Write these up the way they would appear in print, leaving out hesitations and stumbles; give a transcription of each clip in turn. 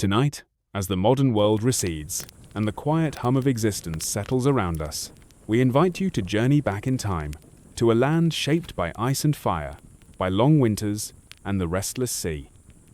Tonight, as the modern world recedes and the quiet hum of existence settles around us, we invite you to journey back in time to a land shaped by ice and fire, by long winters and the restless sea.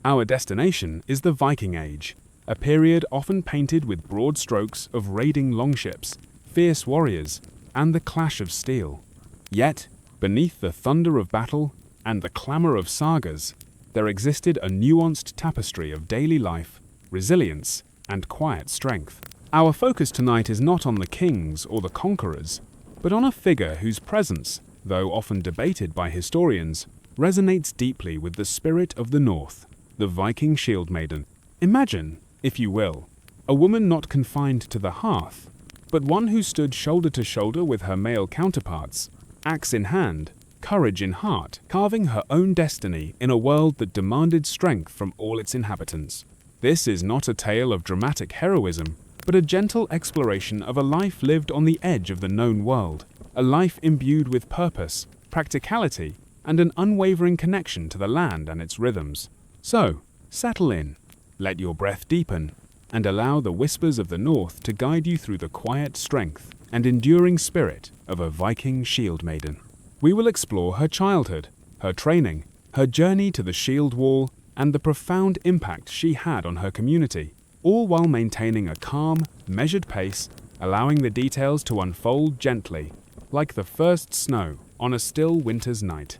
Our destination is the Viking Age, a period often painted with broad strokes of raiding longships, fierce warriors, and the clash of steel. Yet, beneath the thunder of battle and the clamor of sagas, there existed a nuanced tapestry of daily life, resilience, and quiet strength. Our focus tonight is not on the kings or the conquerors, but on a figure whose presence, though often debated by historians, resonates deeply with the spirit of the North, the Viking shield maiden. Imagine, if you will, a woman not confined to the hearth, but one who stood shoulder to shoulder with her male counterparts, axe in hand, courage in heart, carving her own destiny in a world that demanded strength from all its inhabitants. This is not a tale of dramatic heroism, but a gentle exploration of a life lived on the edge of the known world, a life imbued with purpose, practicality, and an unwavering connection to the land and its rhythms. So, settle in, let your breath deepen, and allow the whispers of the North to guide you through the quiet strength and enduring spirit of a Viking shield maiden. We will explore her childhood, her training, her journey to the shield wall, and the profound impact she had on her community, all while maintaining a calm, measured pace, allowing the details to unfold gently, like the first snow on a still winter's night.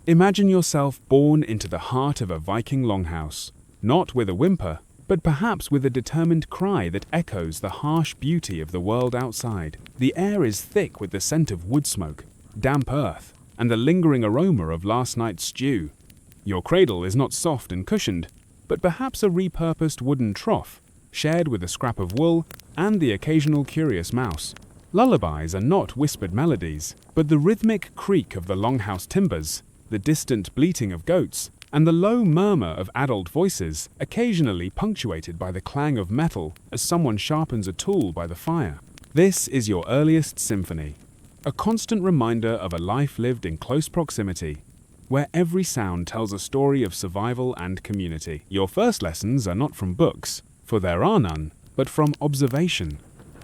Imagine yourself born into the heart of a Viking longhouse, not with a whimper, but perhaps with a determined cry that echoes the harsh beauty of the world outside. The air is thick with the scent of wood smoke, damp earth, and the lingering aroma of last night's stew. Your cradle is not soft and cushioned, but perhaps a repurposed wooden trough, shared with a scrap of wool and the occasional curious mouse. Lullabies are not whispered melodies, but the rhythmic creak of the longhouse timbers, the distant bleating of goats, and the low murmur of adult voices, occasionally punctuated by the clang of metal as someone sharpens a tool by the fire. This is your earliest symphony, a constant reminder of a life lived in close proximity, where every sound tells a story of survival and community. Your first lessons are not from books, for there are none, but from observation.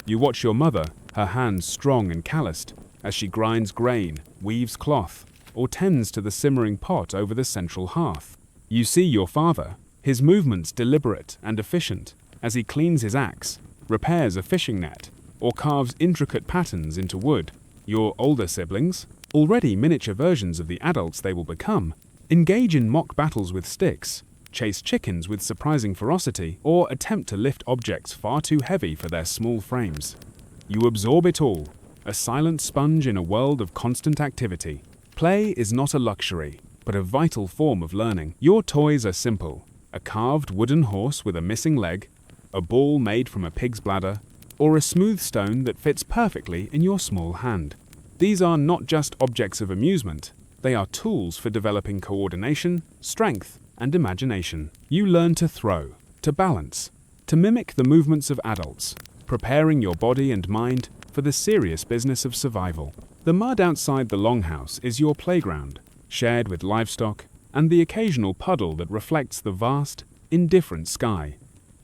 You watch your mother, her hands strong and calloused, as she grinds grain, weaves cloth, or tends to the simmering pot over the central hearth. You see your father, his movements deliberate and efficient, as he cleans his axe, repairs a fishing net, or carves intricate patterns into wood. Your older siblings, already miniature versions of the adults they will become, engage in mock battles with sticks, chase chickens with surprising ferocity, or attempt to lift objects far too heavy for their small frames. You absorb it all, a silent sponge in a world of constant activity. Play is not a luxury, but a vital form of learning. Your toys are simple: a carved wooden horse with a missing leg, a ball made from a pig's bladder, or a smooth stone that fits perfectly in your small hand. These are not just objects of amusement, they are tools for developing coordination, strength, and imagination. You learn to throw, to balance, to mimic the movements of adults, preparing your body and mind for the serious business of survival. The mud outside the longhouse is your playground, shared with livestock, and the occasional puddle that reflects the vast, indifferent sky.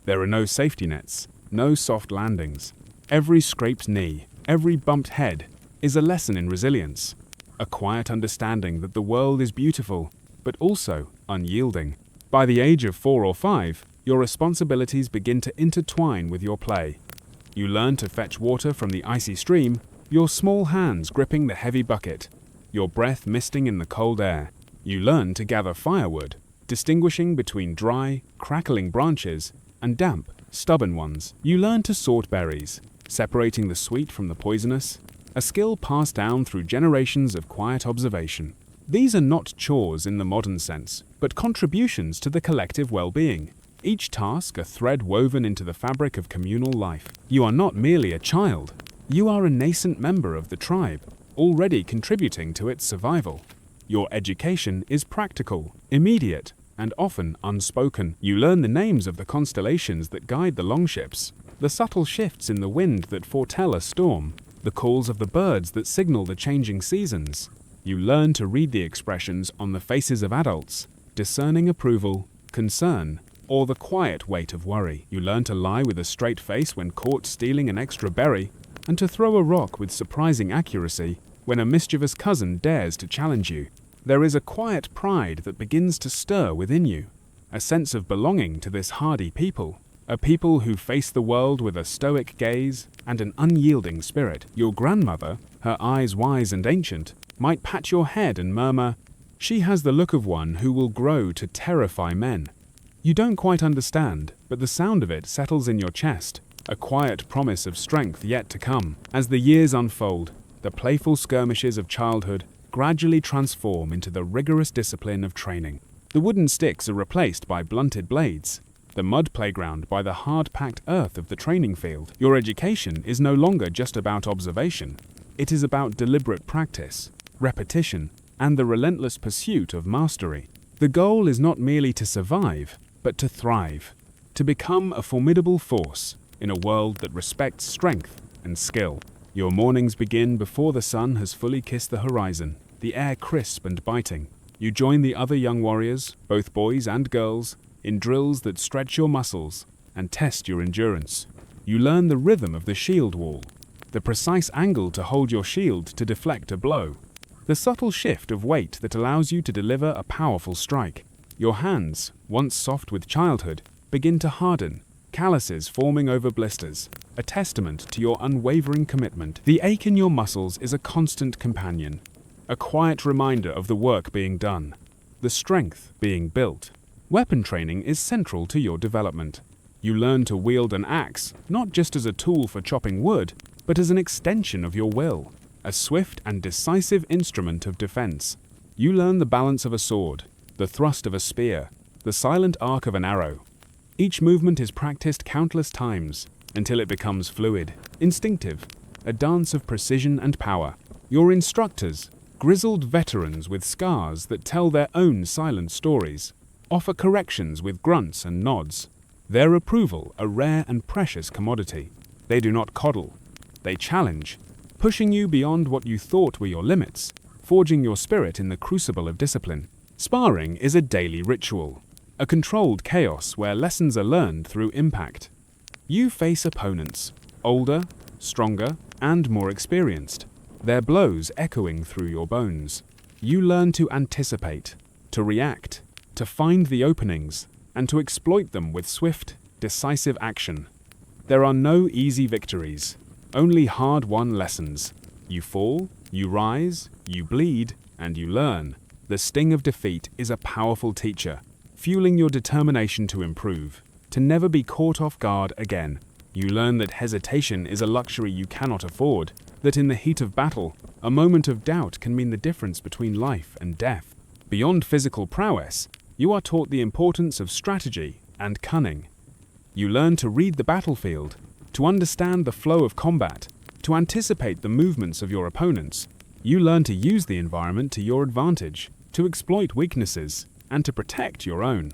There are no safety nets, no soft landings. Every scraped knee, every bumped head is a lesson in resilience, a quiet understanding that the world is beautiful, but also unyielding. By the age of 4 or 5, your responsibilities begin to intertwine with your play. You learn to fetch water from the icy stream, your small hands gripping the heavy bucket, your breath misting in the cold air. You learn to gather firewood, distinguishing between dry, crackling branches and damp, stubborn ones. You learn to sort berries, separating the sweet from the poisonous, a skill passed down through generations of quiet observation. These are not chores in the modern sense, but contributions to the collective well-being. Each task a thread woven into the fabric of communal life. You are not merely a child. You are a nascent member of the tribe, already contributing to its survival. Your education is practical, immediate, and often unspoken. You learn the names of the constellations that guide the longships, the subtle shifts in the wind that foretell a storm, the calls of the birds that signal the changing seasons. You learn to read the expressions on the faces of adults, discerning approval, concern, or the quiet weight of worry. You learn to lie with a straight face when caught stealing an extra berry, and to throw a rock with surprising accuracy when a mischievous cousin dares to challenge you. There is a quiet pride that begins to stir within you, a sense of belonging to this hardy people, a people who face the world with a stoic gaze and an unyielding spirit. Your grandmother, her eyes wise and ancient, might pat your head and murmur, "She has the look of one who will grow to terrify men." You don't quite understand, but the sound of it settles in your chest, a quiet promise of strength yet to come. As the years unfold, the playful skirmishes of childhood gradually transform into the rigorous discipline of training. The wooden sticks are replaced by blunted blades, the mud playground by the hard-packed earth of the training field. Your education is no longer just about observation. It is about deliberate practice, repetition, and the relentless pursuit of mastery. The goal is not merely to survive, but to thrive, to become a formidable force in a world that respects strength and skill. Your mornings begin before the sun has fully kissed the horizon, the air crisp and biting. You join the other young warriors, both boys and girls, in drills that stretch your muscles and test your endurance. You learn the rhythm of the shield wall, the precise angle to hold your shield to deflect a blow, the subtle shift of weight that allows you to deliver a powerful strike. Your hands, once soft with childhood, begin to harden, calluses forming over blisters, a testament to your unwavering commitment. The ache in your muscles is a constant companion, a quiet reminder of the work being done, the strength being built. Weapon training is central to your development. You learn to wield an axe, not just as a tool for chopping wood, but as an extension of your will, a swift and decisive instrument of defense. You learn the balance of a sword, the thrust of a spear, the silent arc of an arrow. Each movement is practiced countless times until it becomes fluid, instinctive, a dance of precision and power. Your instructors, grizzled veterans with scars that tell their own silent stories, offer corrections with grunts and nods. Their approval a rare and precious commodity. They do not coddle. They challenge, pushing you beyond what you thought were your limits, forging your spirit in the crucible of discipline. Sparring is a daily ritual, a controlled chaos where lessons are learned through impact. You face opponents, older, stronger, and more experienced, their blows echoing through your bones. You learn to anticipate, to react, to find the openings, and to exploit them with swift, decisive action. There are no easy victories, only hard-won lessons. You fall, you rise, you bleed, and you learn. The sting of defeat is a powerful teacher, fueling your determination to improve, to never be caught off guard again. You learn that hesitation is a luxury you cannot afford, that in the heat of battle, a moment of doubt can mean the difference between life and death. Beyond physical prowess, you are taught the importance of strategy and cunning. You learn to read the battlefield, to understand the flow of combat, to anticipate the movements of your opponents. You learn to use the environment to your advantage, to exploit weaknesses, and to protect your own.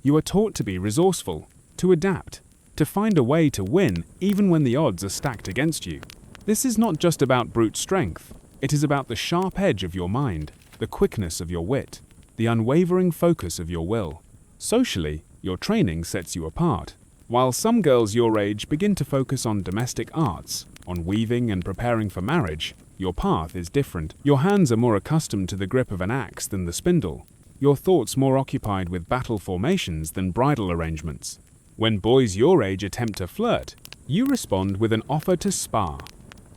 You are taught to be resourceful, to adapt, to find a way to win even when the odds are stacked against you. This is not just about brute strength, it is about the sharp edge of your mind, the quickness of your wit, the unwavering focus of your will. Socially, your training sets you apart. While some girls your age begin to focus on domestic arts, on weaving and preparing for marriage, your path is different. Your hands are more accustomed to the grip of an axe than the spindle, your thoughts more occupied with battle formations than bridal arrangements. When boys your age attempt to flirt, you respond with an offer to spar,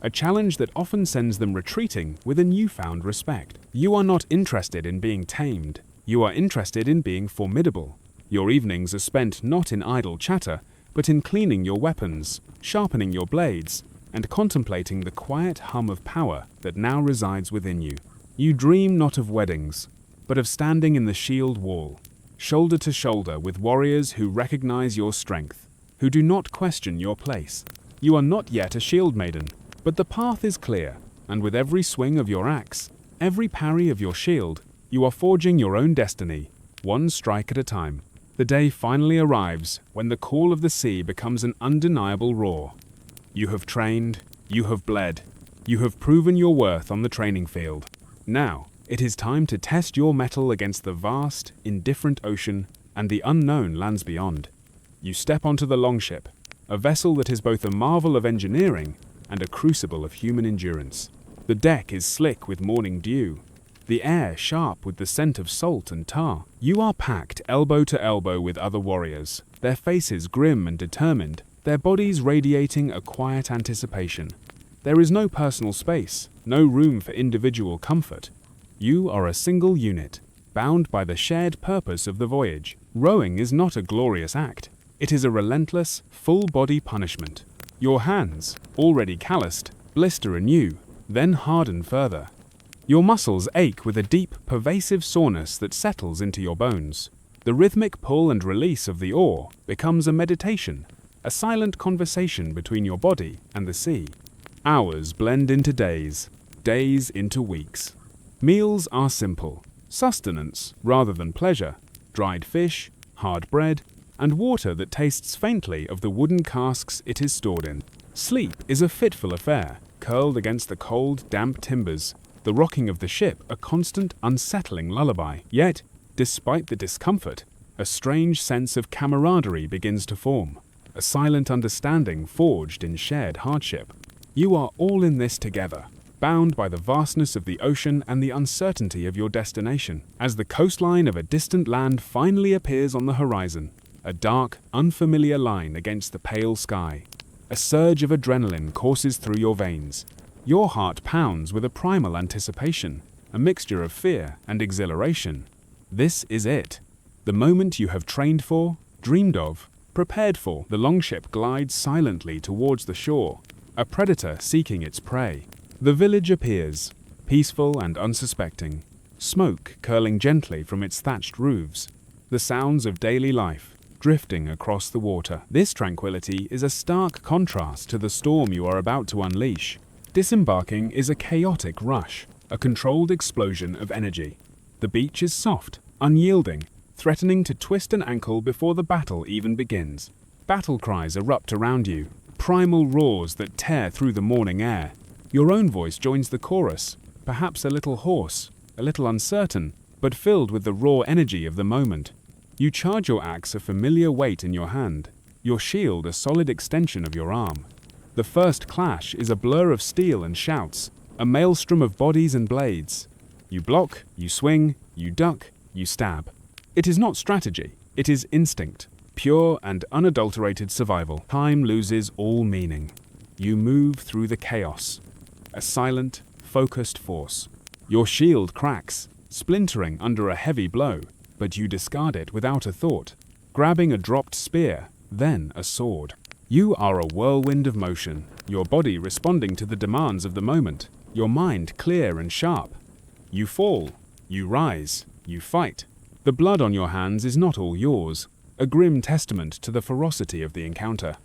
a challenge that often sends them retreating with a newfound respect. You are not interested in being tamed, you are interested in being formidable. Your evenings are spent not in idle chatter, but in cleaning your weapons, sharpening your blades, and contemplating the quiet hum of power that now resides within you. You dream not of weddings, but of standing in the shield wall, shoulder to shoulder with warriors who recognize your strength, who do not question your place. You are not yet a shield maiden, but the path is clear, and with every swing of your axe, every parry of your shield, you are forging your own destiny, one strike at a time. The day finally arrives when the call of the sea becomes an undeniable roar. You have trained, you have bled, you have proven your worth on the training field. Now, it is time to test your mettle against the vast, indifferent ocean and the unknown lands beyond. You step onto the longship, a vessel that is both a marvel of engineering and a crucible of human endurance. The deck is slick with morning dew, the air sharp with the scent of salt and tar. You are packed elbow to elbow with other warriors, their faces grim and determined, their bodies radiating a quiet anticipation. There is no personal space, no room for individual comfort. You are a single unit, bound by the shared purpose of the voyage. Rowing is not a glorious act. It is a relentless, full-body punishment. Your hands, already calloused, blister anew, then harden further. Your muscles ache with a deep, pervasive soreness that settles into your bones. The rhythmic pull and release of the oar becomes a meditation, a silent conversation between your body and the sea. Hours blend into days, days into weeks. Meals are simple, sustenance rather than pleasure, dried fish, hard bread, and water that tastes faintly of the wooden casks it is stored in. Sleep is a fitful affair, curled against the cold, damp timbers, the rocking of the ship a constant, unsettling lullaby. Yet, despite the discomfort, a strange sense of camaraderie begins to form, a silent understanding forged in shared hardship. You are all in this together, bound by the vastness of the ocean and the uncertainty of your destination. As the coastline of a distant land finally appears on the horizon, a dark, unfamiliar line against the pale sky, a surge of adrenaline courses through your veins. Your heart pounds with a primal anticipation, a mixture of fear and exhilaration. This is it, the moment you have trained for, dreamed of, prepared for. The longship glides silently towards the shore, a predator seeking its prey. The village appears, peaceful and unsuspecting, smoke curling gently from its thatched roofs, the sounds of daily life drifting across the water. This tranquility is a stark contrast to the storm you are about to unleash. Disembarking is a chaotic rush, a controlled explosion of energy. The beach is soft, unyielding, threatening to twist an ankle before the battle even begins. Battle cries erupt around you, primal roars that tear through the morning air. Your own voice joins the chorus, perhaps a little hoarse, a little uncertain, but filled with the raw energy of the moment. You charge your axe, a familiar weight in your hand, your shield a solid extension of your arm. The first clash is a blur of steel and shouts, a maelstrom of bodies and blades. You block, you swing, you duck, you stab. It is not strategy, it is instinct, pure and unadulterated survival. Time loses all meaning. You move through the chaos, a silent, focused force. Your shield cracks, splintering under a heavy blow, but you discard it without a thought, grabbing a dropped spear, then a sword. You are a whirlwind of motion, your body responding to the demands of the moment, your mind clear and sharp. You fall, you rise, you fight. The blood on your hands is not all yours, a grim testament to the ferocity of the encounter.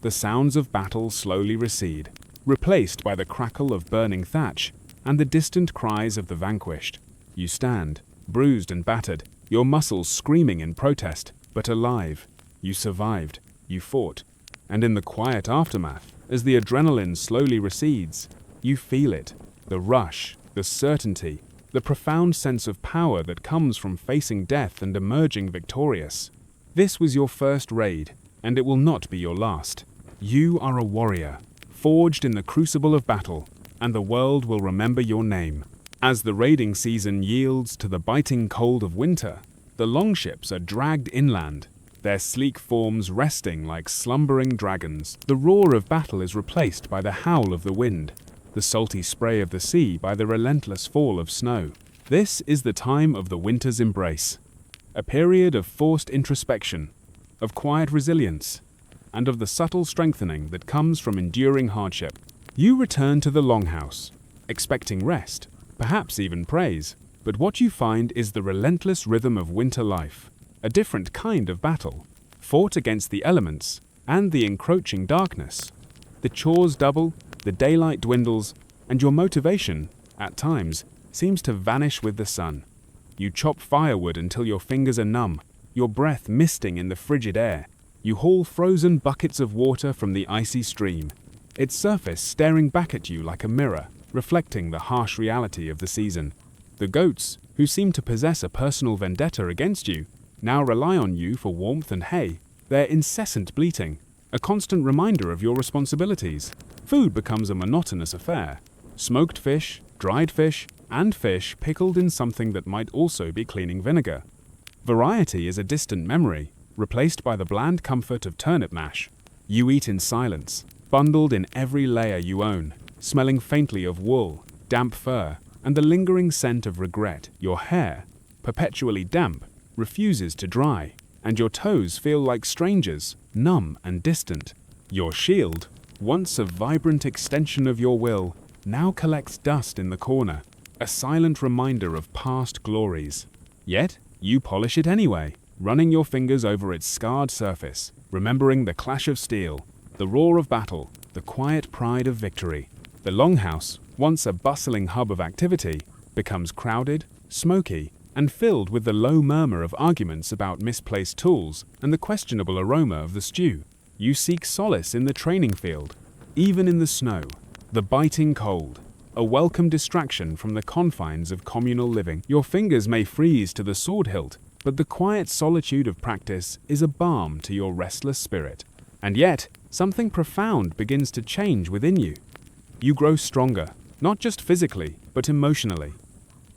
The sounds of battle slowly recede, replaced by the crackle of burning thatch and the distant cries of the vanquished. You stand, bruised and battered, your muscles screaming in protest, but alive. You survived, you fought, and in the quiet aftermath, as the adrenaline slowly recedes, you feel it, the rush, the certainty, the profound sense of power that comes from facing death and emerging victorious. This was your first raid, and it will not be your last. You are a warrior, forged in the crucible of battle, and the world will remember your name. As the raiding season yields to the biting cold of winter, the longships are dragged inland, their sleek forms resting like slumbering dragons. The roar of battle is replaced by the howl of the wind, the salty spray of the sea by the relentless fall of snow. This is the time of the winter's embrace, a period of forced introspection, of quiet resilience, and of the subtle strengthening that comes from enduring hardship. You return to the longhouse, expecting rest, perhaps even praise, but what you find is the relentless rhythm of winter life, a different kind of battle, fought against the elements and the encroaching darkness. The chores double, the daylight dwindles, and your motivation, at times, seems to vanish with the sun. You chop firewood until your fingers are numb, your breath misting in the frigid air. You haul frozen buckets of water from the icy stream, its surface staring back at you like a mirror, reflecting the harsh reality of the season. The goats, who seem to possess a personal vendetta against you, now rely on you for warmth and hay, their incessant bleating, a constant reminder of your responsibilities. Food becomes a monotonous affair. Smoked fish, dried fish, and fish pickled in something that might also be cleaning vinegar. Variety is a distant memory, replaced by the bland comfort of turnip mash. You eat in silence, bundled in every layer you own, smelling faintly of wool, damp fur, and the lingering scent of regret. Your hair, perpetually damp, refuses to dry, and your toes feel like strangers, numb and distant. Your shield, once a vibrant extension of your will, now collects dust in the corner, a silent reminder of past glories. Yet, you polish it anyway, running your fingers over its scarred surface, remembering the clash of steel, the roar of battle, the quiet pride of victory. The longhouse, once a bustling hub of activity, becomes crowded, smoky, and filled with the low murmur of arguments about misplaced tools and the questionable aroma of the stew. You seek solace in the training field, even in the snow, the biting cold, a welcome distraction from the confines of communal living. Your fingers may freeze to the sword hilt, but the quiet solitude of practice is a balm to your restless spirit. And yet, something profound begins to change within you. You grow stronger, not just physically, but emotionally.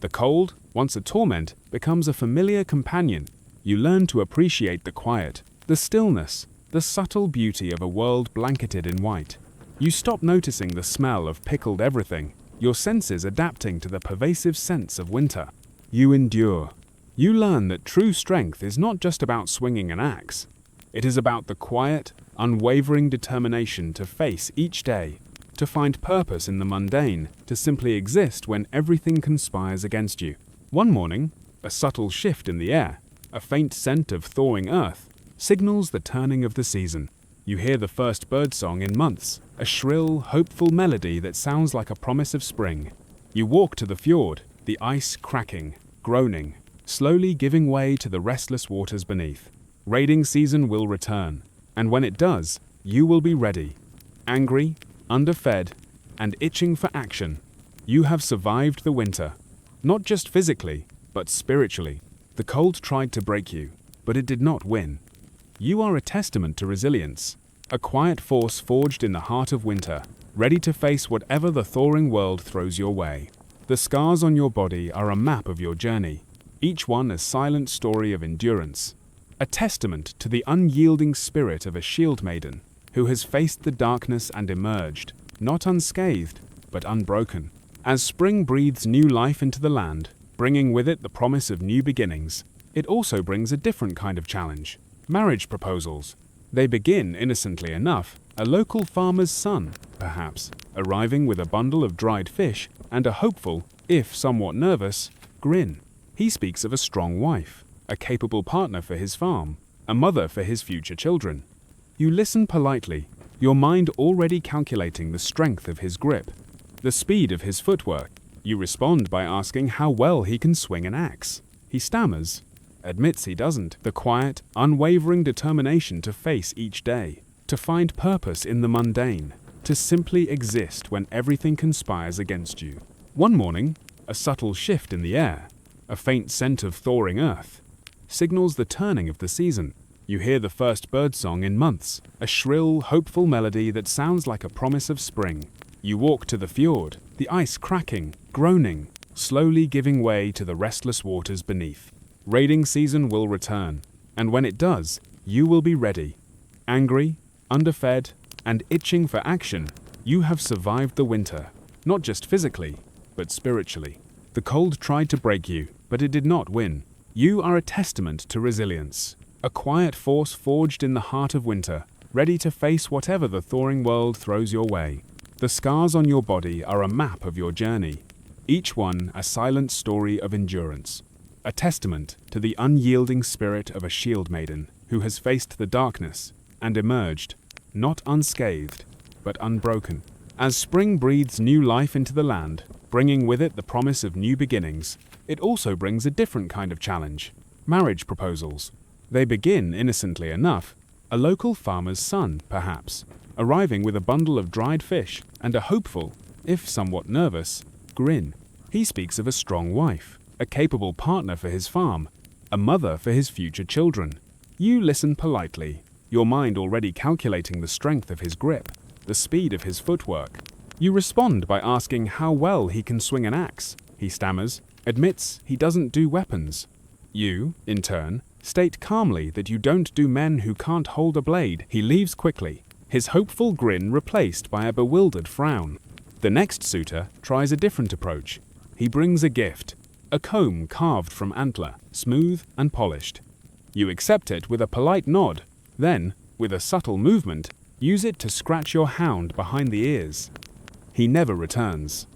The cold, once a torment, becomes a familiar companion. You learn to appreciate the quiet, the stillness, the subtle beauty of a world blanketed in white. You stop noticing the smell of pickled everything, your senses adapting to the pervasive sense of winter. You endure. You learn that true strength is not just about swinging an axe. It is about the quiet, unwavering determination to face each day, to find purpose in the mundane, to simply exist when everything conspires against you. One morning, a subtle shift in the air, a faint scent of thawing earth, signals the turning of the season. You hear the first birdsong in months, a shrill, hopeful melody that sounds like a promise of spring. You walk to the fjord, the ice cracking, groaning, slowly giving way to the restless waters beneath. Raiding season will return, and when it does, you will be ready. Angry, underfed, and itching for action, you have survived the winter. Not just physically, but spiritually. The cold tried to break you, but it did not win. You are a testament to resilience, a quiet force forged in the heart of winter, ready to face whatever the thawing world throws your way. The scars on your body are a map of your journey, each one a silent story of endurance, a testament to the unyielding spirit of a shield maiden who has faced the darkness and emerged, not unscathed, but unbroken. As spring breathes new life into the land, bringing with it the promise of new beginnings, it also brings a different kind of challenge. Marriage proposals. They begin innocently enough, a local farmer's son, perhaps, arriving with a bundle of dried fish and a hopeful, if somewhat nervous, grin. He speaks of a strong wife, a capable partner for his farm, a mother for his future children. You listen politely, your mind already calculating the strength of his grip, the speed of his footwork. You respond by asking how well he can swing an axe. He stammers, admits he doesn't. The quiet, unwavering determination to face each day, to find purpose in the mundane, to simply exist when everything conspires against you. One morning, a subtle shift in the air, a faint scent of thawing earth, signals the turning of the season. You hear the first birdsong in months, a shrill, hopeful melody that sounds like a promise of spring. You walk to the fjord, the ice cracking, groaning, slowly giving way to the restless waters beneath. Raiding season will return, and when it does, you will be ready. Angry, underfed, and itching for action, you have survived the winter, not just physically, but spiritually. The cold tried to break you, but it did not win. You are a testament to resilience, a quiet force forged in the heart of winter, ready to face whatever the thawing world throws your way. The scars on your body are a map of your journey, each one a silent story of endurance, a testament to the unyielding spirit of a shield maiden who has faced the darkness and emerged, not unscathed, but unbroken. As spring breathes new life into the land, bringing with it the promise of new beginnings, it also brings a different kind of challenge. Marriage proposals. They begin innocently enough, a local farmer's son, perhaps, arriving with a bundle of dried fish and a hopeful, if somewhat nervous, grin. He speaks of a strong wife, a capable partner for his farm, a mother for his future children. You listen politely, your mind already calculating the strength of his grip, the speed of his footwork. You respond by asking how well he can swing an axe. He stammers, admits he doesn't do weapons. You, in turn, state calmly that you don't do men who can't hold a blade. He leaves quickly, his hopeful grin replaced by a bewildered frown. The next suitor tries a different approach. He brings a gift, a comb carved from antler, smooth and polished. You accept it with a polite nod, then, with a subtle movement, use it to scratch your hound behind the ears. He never returns.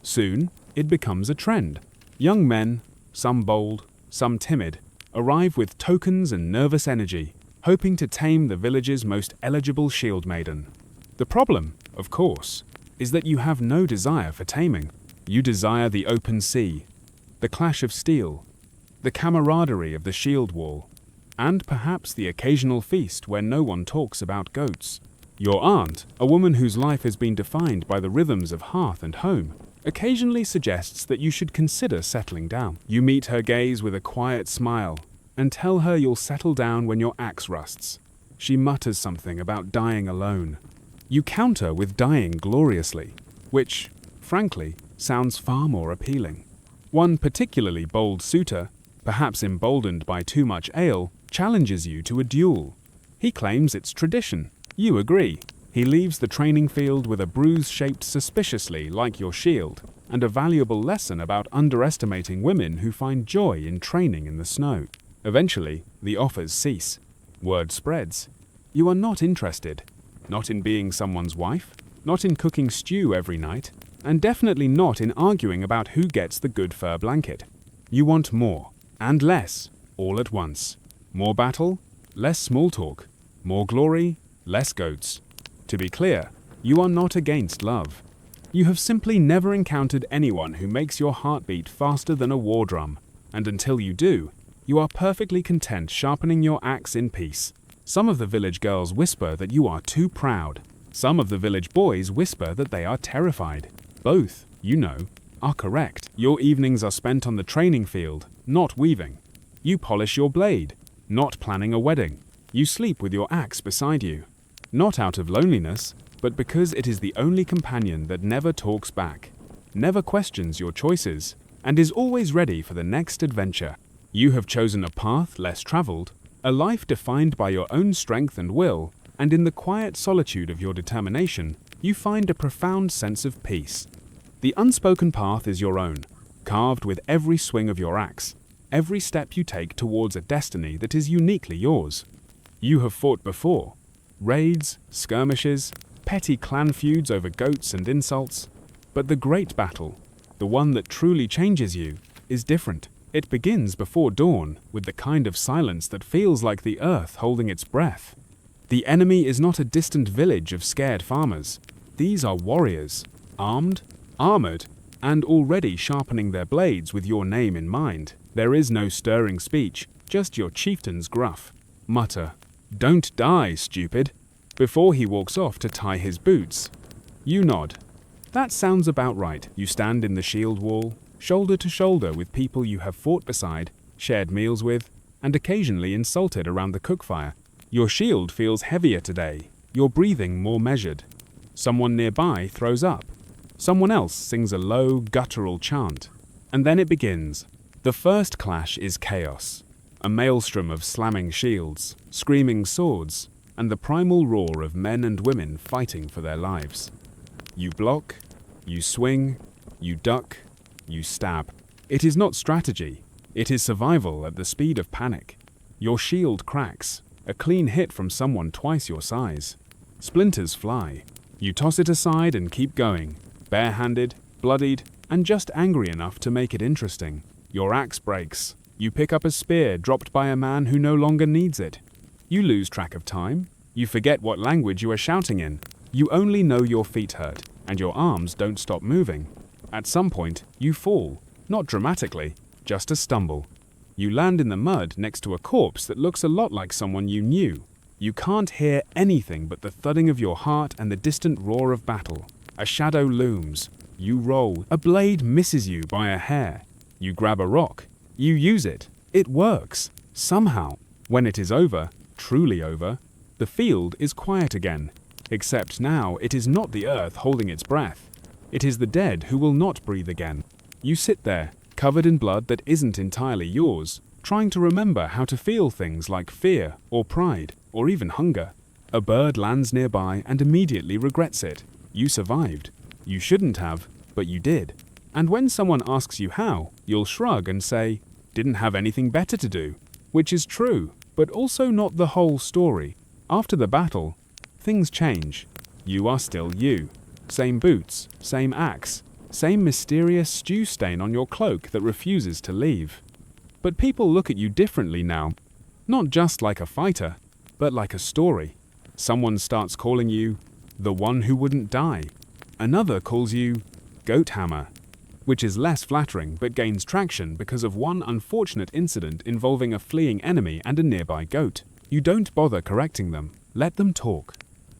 Soon, it becomes a trend. Young men, some bold, some timid, arrive with tokens and nervous energy, hoping to tame the village's most eligible shield maiden. The problem, of course, is that you have no desire for taming. You desire the open sea, the clash of steel, the camaraderie of the shield wall, and perhaps the occasional feast where no one talks about goats. Your aunt, a woman whose life has been defined by the rhythms of hearth and home, occasionally suggests that you should consider settling down. You meet her gaze with a quiet smile and tell her you'll settle down when your axe rusts. She mutters something about dying alone. You counter with dying gloriously, which, frankly, sounds far more appealing. One particularly bold suitor, perhaps emboldened by too much ale, challenges you to a duel. He claims it's tradition. You agree. He leaves the training field with a bruise shaped suspiciously like your shield, and a valuable lesson about underestimating women who find joy in training in the snow. Eventually, the offers cease. Word spreads. You are not interested. Not in being someone's wife, not in cooking stew every night, and definitely not in arguing about who gets the good fur blanket. You want more, and less, all at once. More battle, less small talk. More glory, less goats. To be clear, you are not against love. You have simply never encountered anyone who makes your heart beat faster than a war drum, and until you do, you are perfectly content sharpening your axe in peace. Some of the village girls whisper that you are too proud. Some of the village boys whisper that they are terrified. Both, you know, are correct. Your evenings are spent on the training field, not weaving. You polish your blade, not planning a wedding. You sleep with your axe beside you. Not out of loneliness, but because it is the only companion that never talks back, never questions your choices, and is always ready for the next adventure. You have chosen a path less traveled, a life defined by your own strength and will, and in the quiet solitude of your determination, you find a profound sense of peace. The unspoken path is your own, carved with every swing of your axe, every step you take towards a destiny that is uniquely yours. You have fought before. Raids, skirmishes, petty clan feuds over goats and insults. But the great battle, the one that truly changes you, is different. It begins before dawn, with the kind of silence that feels like the earth holding its breath. The enemy is not a distant village of scared farmers. These are warriors, armed, armored, and already sharpening their blades with your name in mind. There is no stirring speech, just your chieftain's gruff mutter, "Don't die, stupid," before he walks off to tie his boots. You nod. That sounds about right. You stand in the shield wall, shoulder to shoulder with people you have fought beside, shared meals with, and occasionally insulted around the cookfire. Your shield feels heavier today, your breathing more measured. Someone nearby throws up. Someone else sings a low, guttural chant. And then it begins. The first clash is chaos. A maelstrom of slamming shields, screaming swords, and the primal roar of men and women fighting for their lives. You block, you swing, you duck, you stab. It is not strategy. It is survival at the speed of panic. Your shield cracks, a clean hit from someone twice your size. Splinters fly. You toss it aside and keep going, barehanded, bloodied, and just angry enough to make it interesting. Your axe breaks. You pick up a spear dropped by a man who no longer needs it. You lose track of time. You forget what language you are shouting in. You only know your feet hurt, and your arms don't stop moving. At some point, you fall. Not dramatically, just a stumble. You land in the mud next to a corpse that looks a lot like someone you knew. You can't hear anything but the thudding of your heart and the distant roar of battle. A shadow looms. You roll. A blade misses you by a hair. You grab a rock. You use it, It works, somehow. When it is over, truly over, the field is quiet again. Except now it is not the earth holding its breath. It is the dead who will not breathe again. You sit there, covered in blood that isn't entirely yours, trying to remember how to feel things like fear or pride or even hunger. A bird lands nearby and immediately regrets it. You survived. You shouldn't have, but you did. And when someone asks you how, you'll shrug and say, "Didn't have anything better to do." Which is true, but also not the whole story. After the battle, things change. You are still you. Same boots, same axe, same mysterious stew stain on your cloak that refuses to leave. But people look at you differently now. Not just like a fighter, but like a story. Someone starts calling you the one who wouldn't die. Another calls you Goat Hammer, which is less flattering but gains traction because of one unfortunate incident involving a fleeing enemy and a nearby goat. You don't bother correcting them. Let them talk.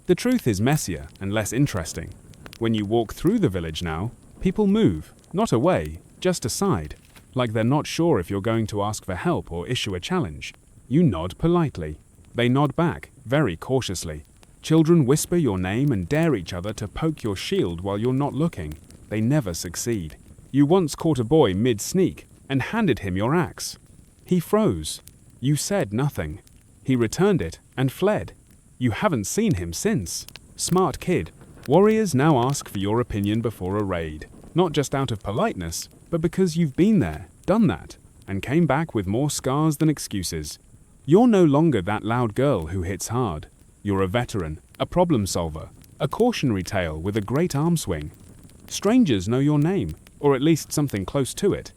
The truth is messier and less interesting. When you walk through the village now, people move, not away, just aside, like they're not sure if you're going to ask for help or issue a challenge. You nod politely. They nod back, very cautiously. Children whisper your name and dare each other to poke your shield while you're not looking. They never succeed. You once caught a boy mid-sneak and handed him your axe. He froze. You said nothing. He returned it and fled. You haven't seen him since. Smart kid. Warriors now ask for your opinion before a raid, not just out of politeness, but because you've been there, done that, and came back with more scars than excuses. You're no longer that loud girl who hits hard. You're a veteran, a problem solver, a cautionary tale with a great arm swing. Strangers know your name, or at least something close to it.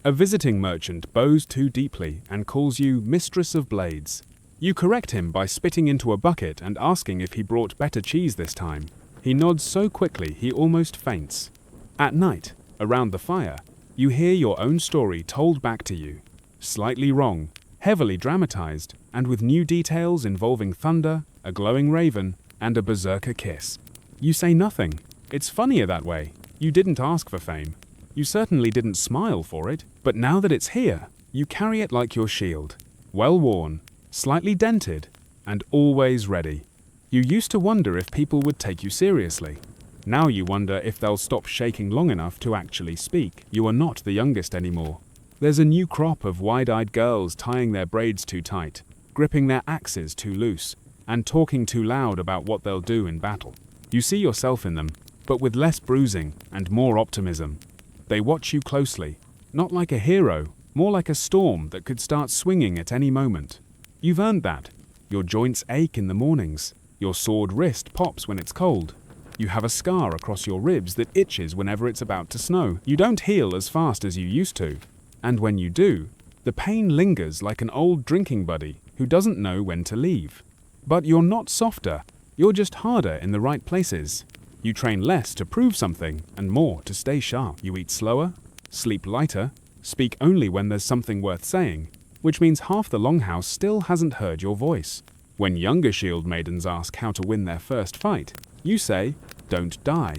A visiting merchant bows too deeply and calls you Mistress of Blades. You correct him by spitting into a bucket and asking if he brought better cheese this time. He nods so quickly he almost faints. At night, around the fire, you hear your own story told back to you. Slightly wrong, heavily dramatized, and with new details involving thunder, a glowing raven, and a berserker kiss. You say nothing. It's funnier that way. You didn't ask for fame. You certainly didn't smile for it, but now that it's here, you carry it like your shield. Well worn, slightly dented, and always ready. You used to wonder if people would take you seriously. Now you wonder if they'll stop shaking long enough to actually speak. You are not the youngest anymore. There's a new crop of wide-eyed girls tying their braids too tight, gripping their axes too loose, and talking too loud about what they'll do in battle. You see yourself in them, but with less bruising and more optimism. They watch you closely, not like a hero, more like a storm that could start swinging at any moment. You've earned that. Your joints ache in the mornings. Your sword wrist pops when it's cold. You have a scar across your ribs that itches whenever it's about to snow. You don't heal as fast as you used to. And when you do, the pain lingers like an old drinking buddy who doesn't know when to leave. But you're not softer. You're just harder in the right places. You train less to prove something and more to stay sharp. You eat slower, sleep lighter, speak only when there's something worth saying, which means half the Longhouse still hasn't heard your voice. When younger shield maidens ask how to win their first fight, you say, "Don't die."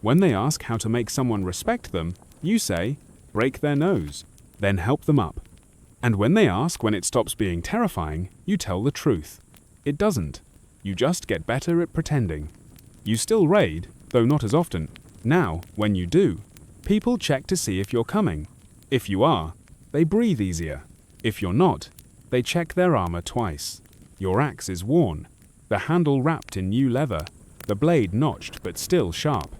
When they ask how to make someone respect them, you say, "Break their nose, then help them up." And when they ask when it stops being terrifying, you tell the truth. It doesn't. You just get better at pretending. You still raid, though not as often. Now, when you do, people check to see if you're coming. If you are, they breathe easier. If you're not, they check their armor twice. Your axe is worn, the handle wrapped in new leather, the blade notched but still sharp.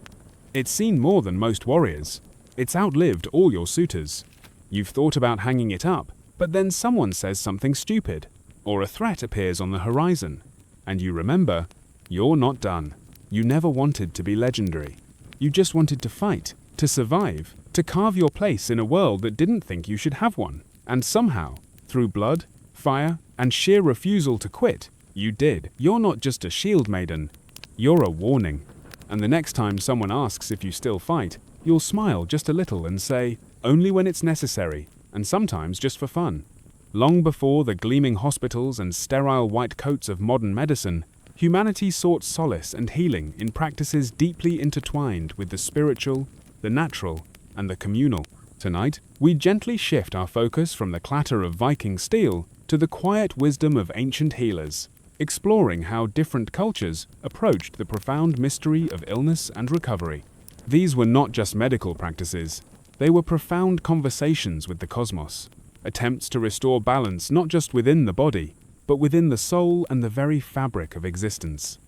It's seen more than most warriors. It's outlived all your suitors. You've thought about hanging it up, but then someone says something stupid, or a threat appears on the horizon, and you remember, you're not done. You never wanted to be legendary. You just wanted to fight, to survive, to carve your place in a world that didn't think you should have one. And somehow, through blood, fire, and sheer refusal to quit, you did. You're not just a shield maiden, you're a warning. And the next time someone asks if you still fight, you'll smile just a little and say, "Only when it's necessary, and sometimes just for fun." Long before the gleaming hospitals and sterile white coats of modern medicine, humanity sought solace and healing in practices deeply intertwined with the spiritual, the natural, and the communal. Tonight, we gently shift our focus from the clatter of Viking steel to the quiet wisdom of ancient healers, exploring how different cultures approached the profound mystery of illness and recovery. These were not just medical practices, they were profound conversations with the cosmos, attempts to restore balance not just within the body, but within the soul and the very fabric of existence.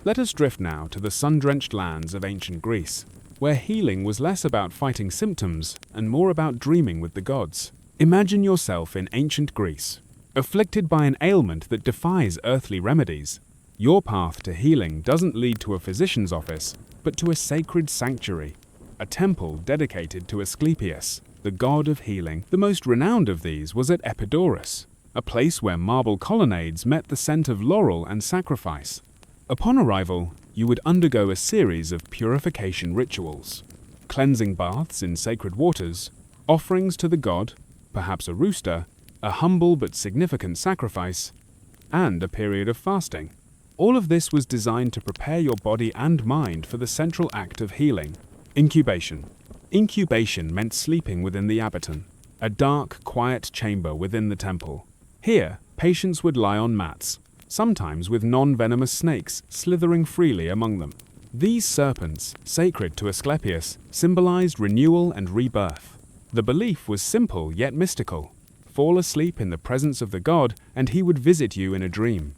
Let us drift now to the sun-drenched lands of ancient Greece, where healing was less about fighting symptoms and more about dreaming with the gods. Imagine yourself in ancient Greece, afflicted by an ailment that defies earthly remedies. Your path to healing doesn't lead to a physician's office, but to a sacred sanctuary, a temple dedicated to Asclepius, the god of healing. The most renowned of these was at Epidaurus, a place where marble colonnades met the scent of laurel and sacrifice. Upon arrival, you would undergo a series of purification rituals, cleansing baths in sacred waters, offerings to the god, perhaps a rooster, a humble but significant sacrifice, and a period of fasting. All of this was designed to prepare your body and mind for the central act of healing, incubation. Incubation meant sleeping within the abaton, a dark, quiet chamber within the temple. Here, patients would lie on mats, sometimes with non-venomous snakes slithering freely among them. These serpents, sacred to Asclepius, symbolized renewal and rebirth. The belief was simple yet mystical. Fall asleep in the presence of the god, and he would visit you in a dream.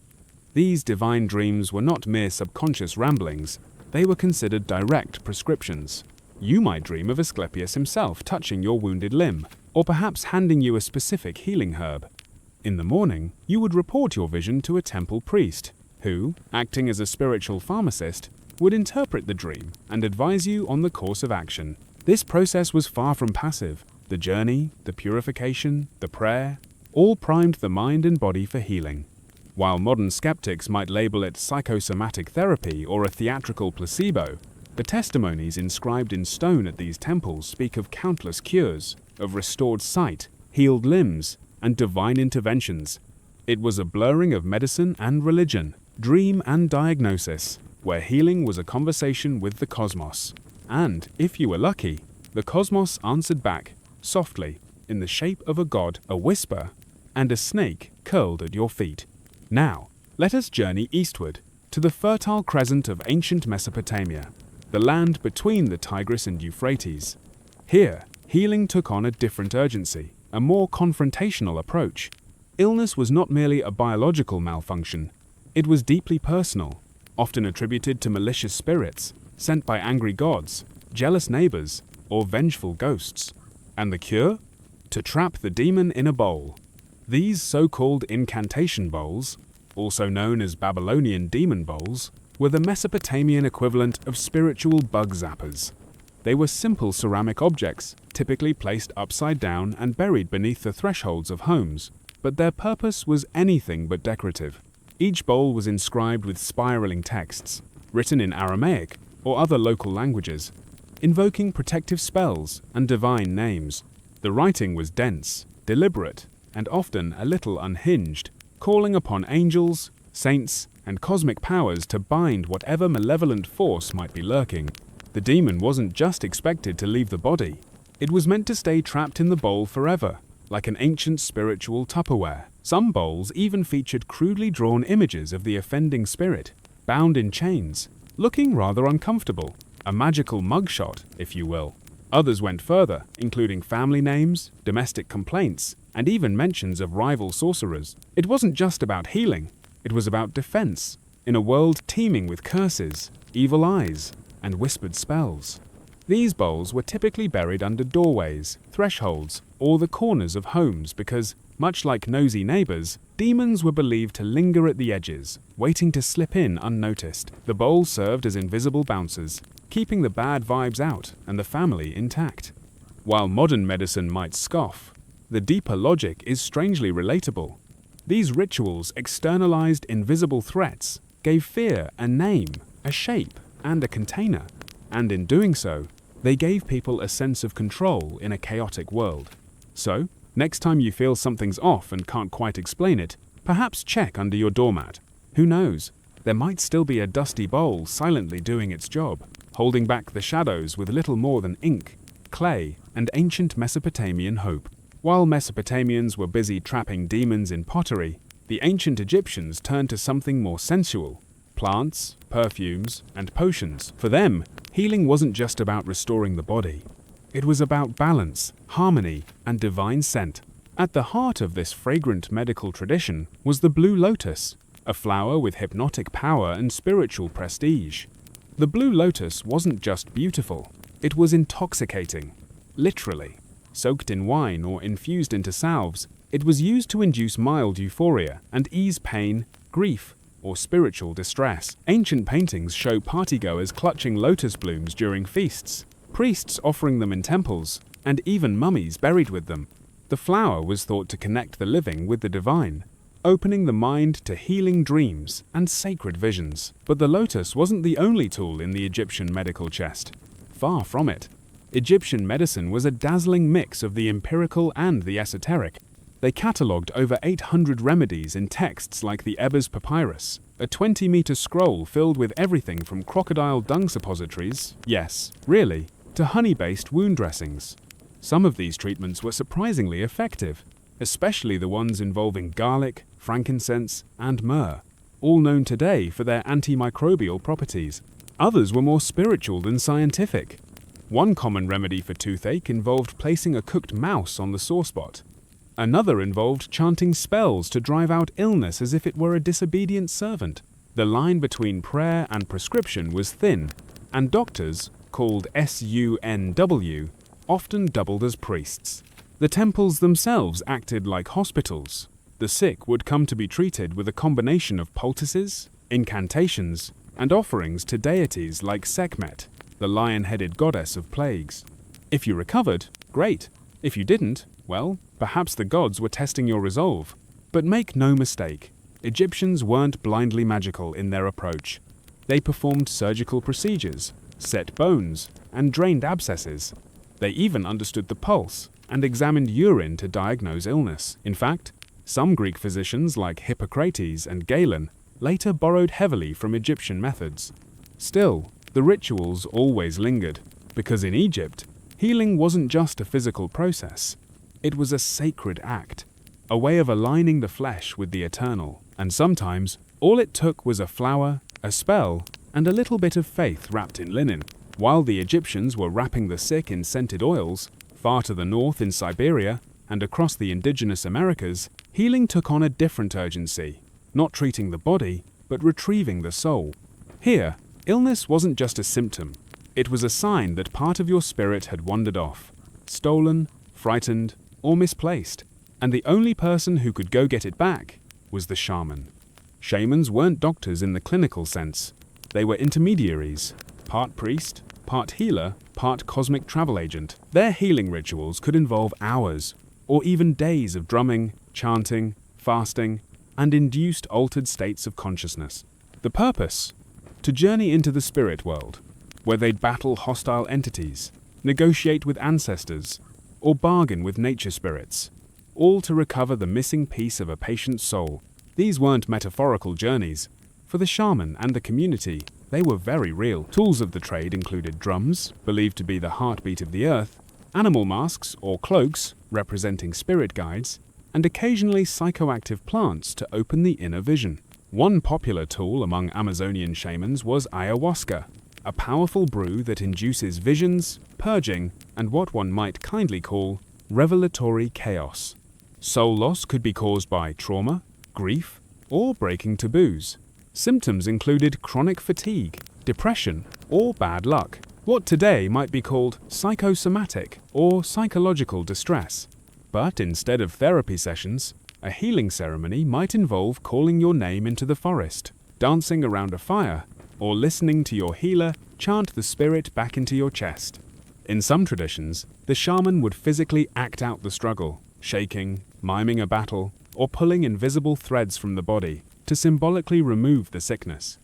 These divine dreams were not mere subconscious ramblings, they were considered direct prescriptions. You might dream of Asclepius himself touching your wounded limb, or perhaps handing you a specific healing herb. In the morning, you would report your vision to a temple priest, who, acting as a spiritual pharmacist, would interpret the dream and advise you on the course of action. This process was far from passive. The journey, the purification, the prayer, all primed the mind and body for healing. While modern skeptics might label it psychosomatic therapy or a theatrical placebo, the testimonies inscribed in stone at these temples speak of countless cures, of restored sight, healed limbs, and divine interventions. It was a blurring of medicine and religion, dream and diagnosis, where healing was a conversation with the cosmos. And, if you were lucky, the cosmos answered back, softly, in the shape of a god, a whisper, and a snake curled at your feet. Now, let us journey eastward, to the fertile crescent of ancient Mesopotamia, the land between the Tigris and Euphrates. Here, healing took on a different urgency, a more confrontational approach. Illness was not merely a biological malfunction, it was deeply personal, often attributed to malicious spirits, sent by angry gods, jealous neighbors, or vengeful ghosts. And the cure? To trap the demon in a bowl. These so-called incantation bowls, also known as Babylonian demon bowls, were the Mesopotamian equivalent of spiritual bug zappers. They were simple ceramic objects, typically placed upside down and buried beneath the thresholds of homes, but their purpose was anything but decorative. Each bowl was inscribed with spiraling texts, written in Aramaic or other local languages, invoking protective spells and divine names. The writing was dense, deliberate, and often a little unhinged, calling upon angels, saints, and cosmic powers to bind whatever malevolent force might be lurking. The demon wasn't just expected to leave the body. It was meant to stay trapped in the bowl forever, like an ancient spiritual Tupperware. Some bowls even featured crudely drawn images of the offending spirit, bound in chains, looking rather uncomfortable. A magical mugshot, if you will. Others went further, including family names, domestic complaints, and even mentions of rival sorcerers. It wasn't just about healing, it was about defense, in a world teeming with curses, evil eyes, and whispered spells. These bowls were typically buried under doorways, thresholds, or the corners of homes because, much like nosy neighbors, demons were believed to linger at the edges, waiting to slip in unnoticed. The bowls served as invisible bouncers, keeping the bad vibes out and the family intact. While modern medicine might scoff, the deeper logic is strangely relatable. These rituals externalized invisible threats, gave fear a name, a shape, and a container, and in doing so, they gave people a sense of control in a chaotic world. So, next time you feel something's off and can't quite explain it, perhaps check under your doormat. Who knows? There might still be a dusty bowl silently doing its job, holding back the shadows with little more than ink. clay, and ancient Mesopotamian hope. While Mesopotamians were busy trapping demons in pottery, the ancient Egyptians turned to something more sensual: plants, perfumes, and potions. For them, healing wasn't just about restoring the body. It was about balance, harmony, and divine scent. At the heart of this fragrant medical tradition was the blue lotus, a flower with hypnotic power and spiritual prestige. The blue lotus wasn't just beautiful, it was intoxicating. Literally. Soaked in wine or infused into salves, it was used to induce mild euphoria and ease pain, grief, or spiritual distress. Ancient paintings show partygoers clutching lotus blooms during feasts, priests offering them in temples, and even mummies buried with them. The flower was thought to connect the living with the divine, opening the mind to healing dreams and sacred visions. But the lotus wasn't the only tool in the Egyptian medical chest. Far from it. Egyptian medicine was a dazzling mix of the empirical and the esoteric. They catalogued over 800 remedies in texts like the Ebers Papyrus, a 20-meter scroll filled with everything from crocodile dung suppositories, yes, really, to honey-based wound dressings. Some of these treatments were surprisingly effective, especially the ones involving garlic, frankincense, and myrrh, all known today for their antimicrobial properties. Others were more spiritual than scientific. One common remedy for toothache involved placing a cooked mouse on the sore spot. Another involved chanting spells to drive out illness as if it were a disobedient servant. The line between prayer and prescription was thin, and doctors, called SUNW, often doubled as priests. The temples themselves acted like hospitals. The sick would come to be treated with a combination of poultices, incantations, and offerings to deities like Sekhmet, the lion-headed goddess of plagues. If you recovered, great. If you didn't, well, perhaps the gods were testing your resolve. But make no mistake, Egyptians weren't blindly magical in their approach. They performed surgical procedures, set bones, and drained abscesses. They even understood the pulse and examined urine to diagnose illness. In fact, some Greek physicians like Hippocrates and Galen later borrowed heavily from Egyptian methods. Still, the rituals always lingered, because in Egypt, healing wasn't just a physical process. It was a sacred act, a way of aligning the flesh with the eternal. And sometimes, all it took was a flower, a spell, and a little bit of faith wrapped in linen. While the Egyptians were wrapping the sick in scented oils, far to the north in Siberia and across the indigenous Americas, healing took on a different urgency, not treating the body, but retrieving the soul. Here, illness wasn't just a symptom. It was a sign that part of your spirit had wandered off, stolen, frightened, or misplaced, and the only person who could go get it back was the shaman. Shamans weren't doctors in the clinical sense. They were intermediaries, part priest, part healer, part cosmic travel agent. Their healing rituals could involve hours, or even days of drumming, chanting, fasting, and induced altered states of consciousness. The purpose? To journey into the spirit world, where they'd battle hostile entities, negotiate with ancestors, or bargain with nature spirits, all to recover the missing piece of a patient's soul. These weren't metaphorical journeys. For the shaman and the community, they were very real. Tools of the trade included drums, believed to be the heartbeat of the earth, animal masks or cloaks, representing spirit guides, and occasionally psychoactive plants to open the inner vision. One popular tool among Amazonian shamans was ayahuasca, a powerful brew that induces visions, purging, and what one might kindly call revelatory chaos. Soul loss could be caused by trauma, grief, or breaking taboos. Symptoms included chronic fatigue, depression, or bad luck, what today might be called psychosomatic or psychological distress. But instead of therapy sessions, a healing ceremony might involve calling your name into the forest, dancing around a fire, or listening to your healer chant the spirit back into your chest. In some traditions, the shaman would physically act out the struggle, shaking, miming a battle, or pulling invisible threads from the body to symbolically remove the sickness.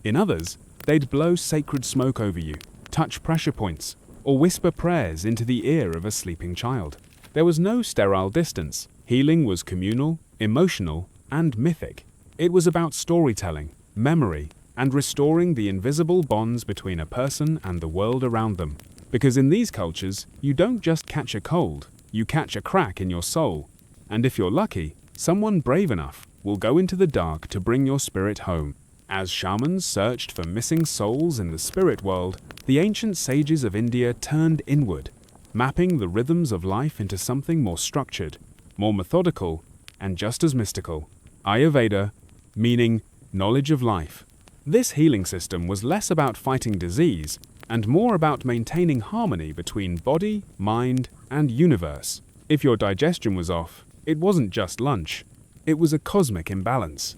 In others, they'd blow sacred smoke over you, touch pressure points, or whisper prayers into the ear of a sleeping child. There was no sterile distance. Healing was communal, emotional, and mythic. It was about storytelling, memory, and restoring the invisible bonds between a person and the world around them. Because in these cultures, you don't just catch a cold, you catch a crack in your soul. And if you're lucky, someone brave enough will go into the dark to bring your spirit home. As shamans searched for missing souls in the spirit world, the ancient sages of India turned inward, mapping the rhythms of life into something more structured, more methodical, and just as mystical. Ayurveda, meaning knowledge of life. This healing system was less about fighting disease and more about maintaining harmony between body, mind, and universe. If your digestion was off, it wasn't just lunch, it was a cosmic imbalance.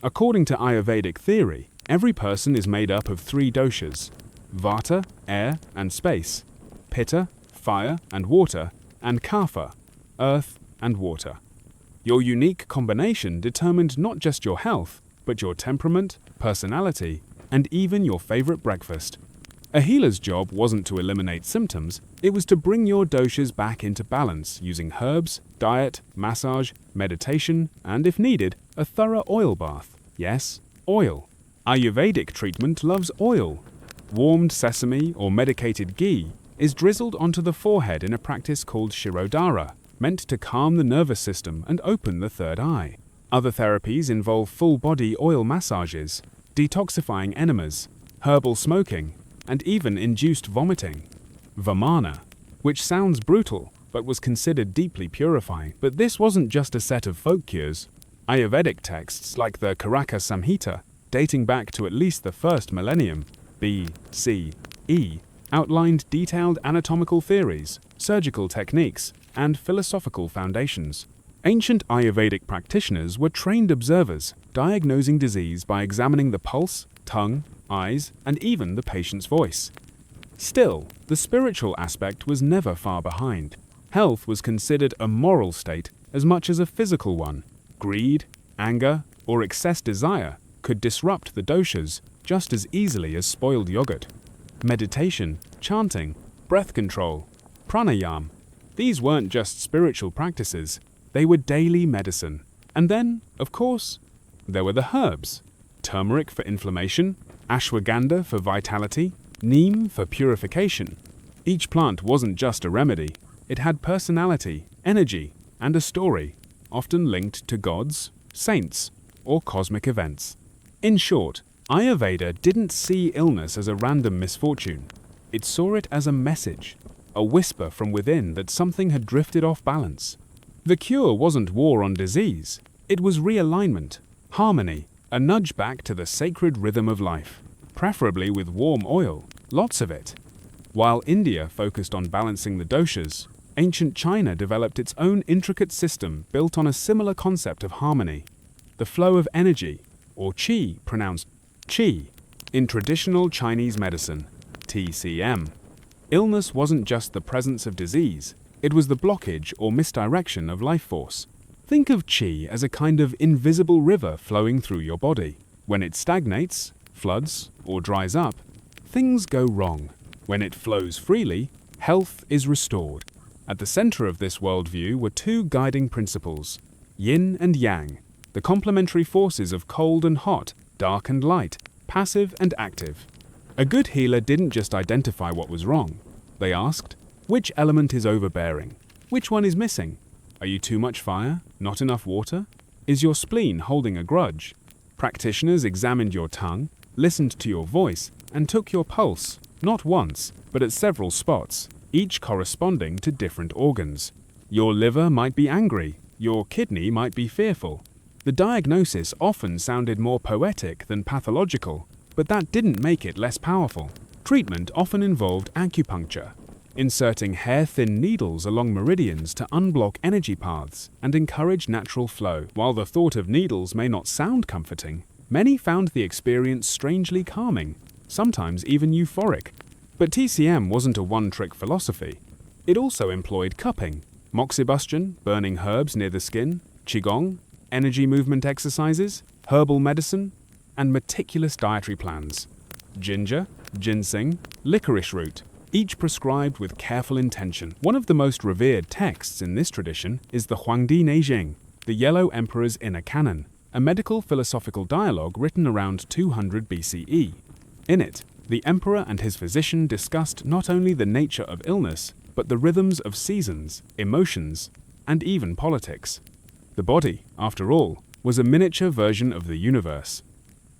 According to Ayurvedic theory, every person is made up of 3 doshas: Vata, air and space; Pitta, fire and water; and Kapha, earth and water. Your unique combination determined not just your health, but your temperament, personality, and even your favorite breakfast. A healer's job wasn't to eliminate symptoms, it was to bring your doshas back into balance using herbs, diet, massage, meditation, and if needed, a thorough oil bath. Yes, oil. Ayurvedic treatment loves oil. Warmed sesame or medicated ghee is drizzled onto the forehead in a practice called Shirodhara, meant to calm the nervous system and open the third eye. Other therapies involve full-body oil massages, detoxifying enemas, herbal smoking, and even induced vomiting. Vamana, which sounds brutal but was considered deeply purifying. But this wasn't just a set of folk cures. Ayurvedic texts like the Karaka Samhita, dating back to at least the first millennium, BCE, outlined detailed anatomical theories, surgical techniques, and philosophical foundations. Ancient Ayurvedic practitioners were trained observers, diagnosing disease by examining the pulse, tongue, eyes, and even the patient's voice. Still, the spiritual aspect was never far behind. Health was considered a moral state as much as a physical one. Greed, anger, or excess desire could disrupt the doshas just as easily as spoiled yogurt. Meditation, chanting, breath control, pranayama, these weren't just spiritual practices, they were daily medicine. And then, of course, there were the herbs. Turmeric for inflammation, ashwagandha for vitality, neem for purification. Each plant wasn't just a remedy, it had personality, energy, and a story, often linked to gods, saints, or cosmic events. In short, Ayurveda didn't see illness as a random misfortune. It saw it as a message, a whisper from within that something had drifted off balance. The cure wasn't war on disease, it was realignment, harmony, a nudge back to the sacred rhythm of life, preferably with warm oil, lots of it. While India focused on balancing the doshas, ancient China developed its own intricate system built on a similar concept of harmony. The flow of energy, or qi, pronounced qi, in traditional Chinese medicine, TCM. Illness wasn't just the presence of disease, it was the blockage or misdirection of life force. Think of qi as a kind of invisible river flowing through your body. When it stagnates, floods, or dries up, things go wrong. When it flows freely, health is restored. At the center of this worldview were 2 guiding principles: yin and yang, the complementary forces of cold and hot, dark and light, passive and active. A good healer didn't just identify what was wrong. They asked, which element is overbearing? Which one is missing? Are you too much fire? Not enough water? Is your spleen holding a grudge? Practitioners examined your tongue, listened to your voice, and took your pulse, not once, but at several spots, each corresponding to different organs. Your liver might be angry, your kidney might be fearful. The diagnosis often sounded more poetic than pathological, but that didn't make it less powerful. Treatment often involved acupuncture, inserting hair-thin needles along meridians to unblock energy paths and encourage natural flow. While the thought of needles may not sound comforting, many found the experience strangely calming, sometimes even euphoric. But TCM wasn't a one-trick philosophy. It also employed cupping, moxibustion, burning herbs near the skin, qigong, energy movement exercises, herbal medicine, and meticulous dietary plans. Ginger, ginseng, licorice root, each prescribed with careful intention. One of the most revered texts in this tradition is the Huangdi Neijing, the Yellow Emperor's Inner Canon, a medical philosophical dialogue written around 200 BCE. In it, The emperor and his physician discussed not only the nature of illness, but the rhythms of seasons, emotions, and even politics. The body, after all, was a miniature version of the universe.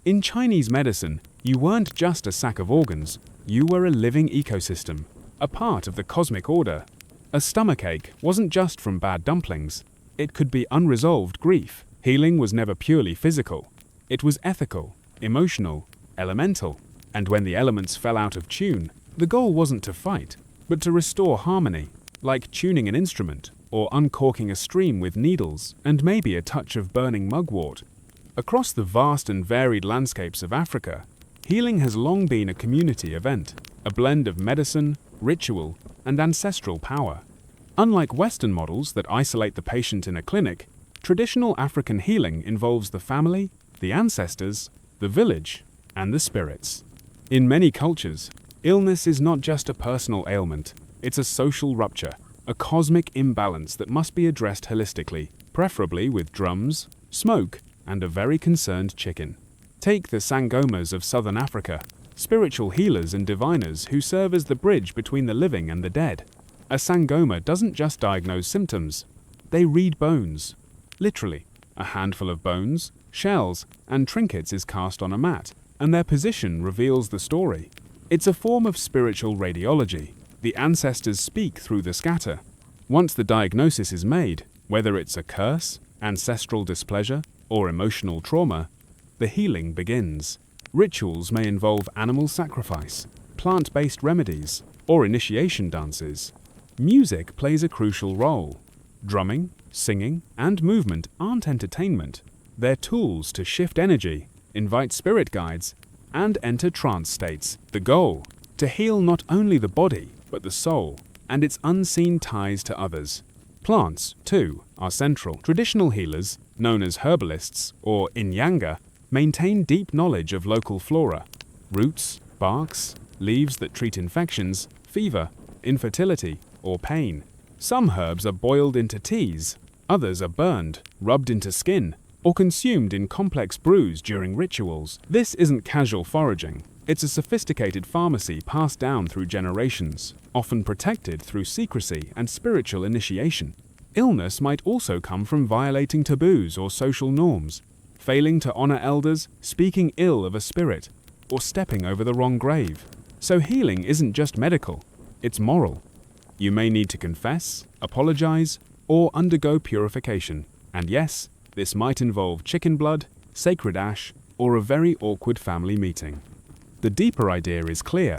In Chinese medicine, you weren't just a sack of organs, you were a living ecosystem, a part of the cosmic order. A stomachache wasn't just from bad dumplings, it could be unresolved grief. Healing was never purely physical, it was ethical, emotional, elemental. And when the elements fell out of tune, the goal wasn't to fight, but to restore harmony, like tuning an instrument or uncorking a stream with needles and maybe a touch of burning mugwort. Across the vast and varied landscapes of Africa, healing has long been a community event, a blend of medicine, ritual, and ancestral power. Unlike Western models that isolate the patient in a clinic, traditional African healing involves the family, the ancestors, the village, and the spirits. In many cultures, illness is not just a personal ailment, it's a social rupture, a cosmic imbalance that must be addressed holistically, preferably with drums, smoke, and a very concerned chicken. Take the Sangomas of Southern Africa, spiritual healers and diviners who serve as the bridge between the living and the dead. A Sangoma doesn't just diagnose symptoms, they read bones. Literally, a handful of bones, shells, and trinkets is cast on a mat, and their position reveals the story. It's a form of spiritual radiology. The ancestors speak through the scatter. Once the diagnosis is made, whether it's a curse, ancestral displeasure, or emotional trauma, the healing begins. Rituals may involve animal sacrifice, plant-based remedies, or initiation dances. Music plays a crucial role. Drumming, singing, and movement aren't entertainment. They're tools to shift energy, invite spirit guides, and enter trance states. The goal: to heal not only the body, but the soul, and its unseen ties to others. Plants, too, are central. Traditional healers, known as herbalists or inyanga, maintain deep knowledge of local flora. Roots, barks, leaves that treat infections, fever, infertility, or pain. Some herbs are boiled into teas, others are burned, rubbed into skin, or consumed in complex brews during rituals. This isn't casual foraging. It's a sophisticated pharmacy passed down through generations, often protected through secrecy and spiritual initiation. Illness might also come from violating taboos or social norms, failing to honor elders, speaking ill of a spirit, or stepping over the wrong grave. So healing isn't just medical, it's moral. You may need to confess, apologize, or undergo purification. And yes, this might involve chicken blood, sacred ash, or a very awkward family meeting. The deeper idea is clear.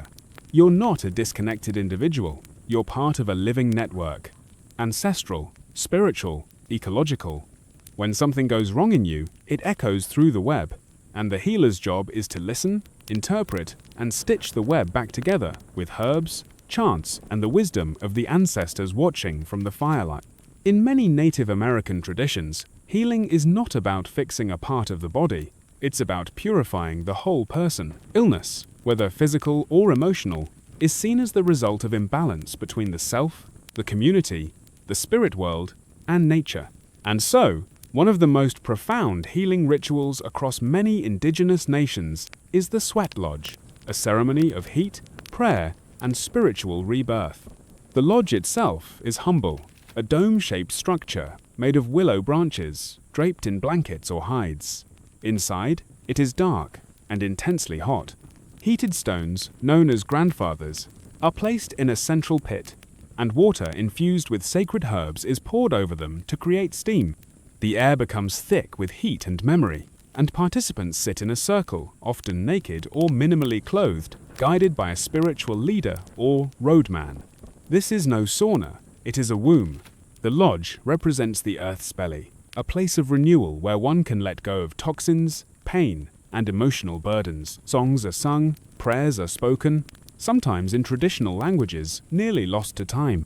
You're not a disconnected individual. You're part of a living network. Ancestral, spiritual, ecological. When something goes wrong in you, it echoes through the web. And the healer's job is to listen, interpret, and stitch the web back together with herbs, chants, and the wisdom of the ancestors watching from the firelight. In many Native American traditions, healing is not about fixing a part of the body. It's about purifying the whole person. Illness, whether physical or emotional, is seen as the result of imbalance between the self, the community, the spirit world, and nature. And so, one of the most profound healing rituals across many indigenous nations is the sweat lodge, a ceremony of heat, prayer, and spiritual rebirth. The lodge itself is humble, a dome-shaped structure made of willow branches, draped in blankets or hides. Inside, it is dark and intensely hot. Heated stones, known as grandfathers, are placed in a central pit, and water infused with sacred herbs is poured over them to create steam. The air becomes thick with heat and memory, and participants sit in a circle, often naked or minimally clothed, guided by a spiritual leader or roadman. This is no sauna, it is a womb. The lodge represents the earth's belly, a place of renewal where one can let go of toxins, pain, and emotional burdens. Songs are sung, prayers are spoken, sometimes in traditional languages, nearly lost to time.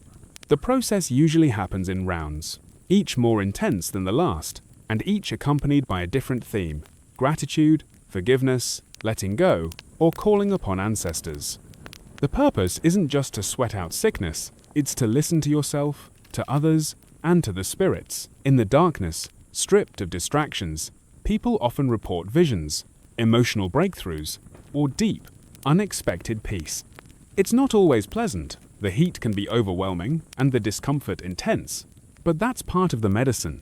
The process usually happens in rounds, each more intense than the last, and each accompanied by a different theme: gratitude, forgiveness, letting go, or calling upon ancestors. The purpose isn't just to sweat out sickness, it's to listen to yourself, to others, and to the spirits. In the darkness, stripped of distractions, people often report visions, emotional breakthroughs, or deep, unexpected peace. It's not always pleasant. The heat can be overwhelming and the discomfort intense, but that's part of the medicine.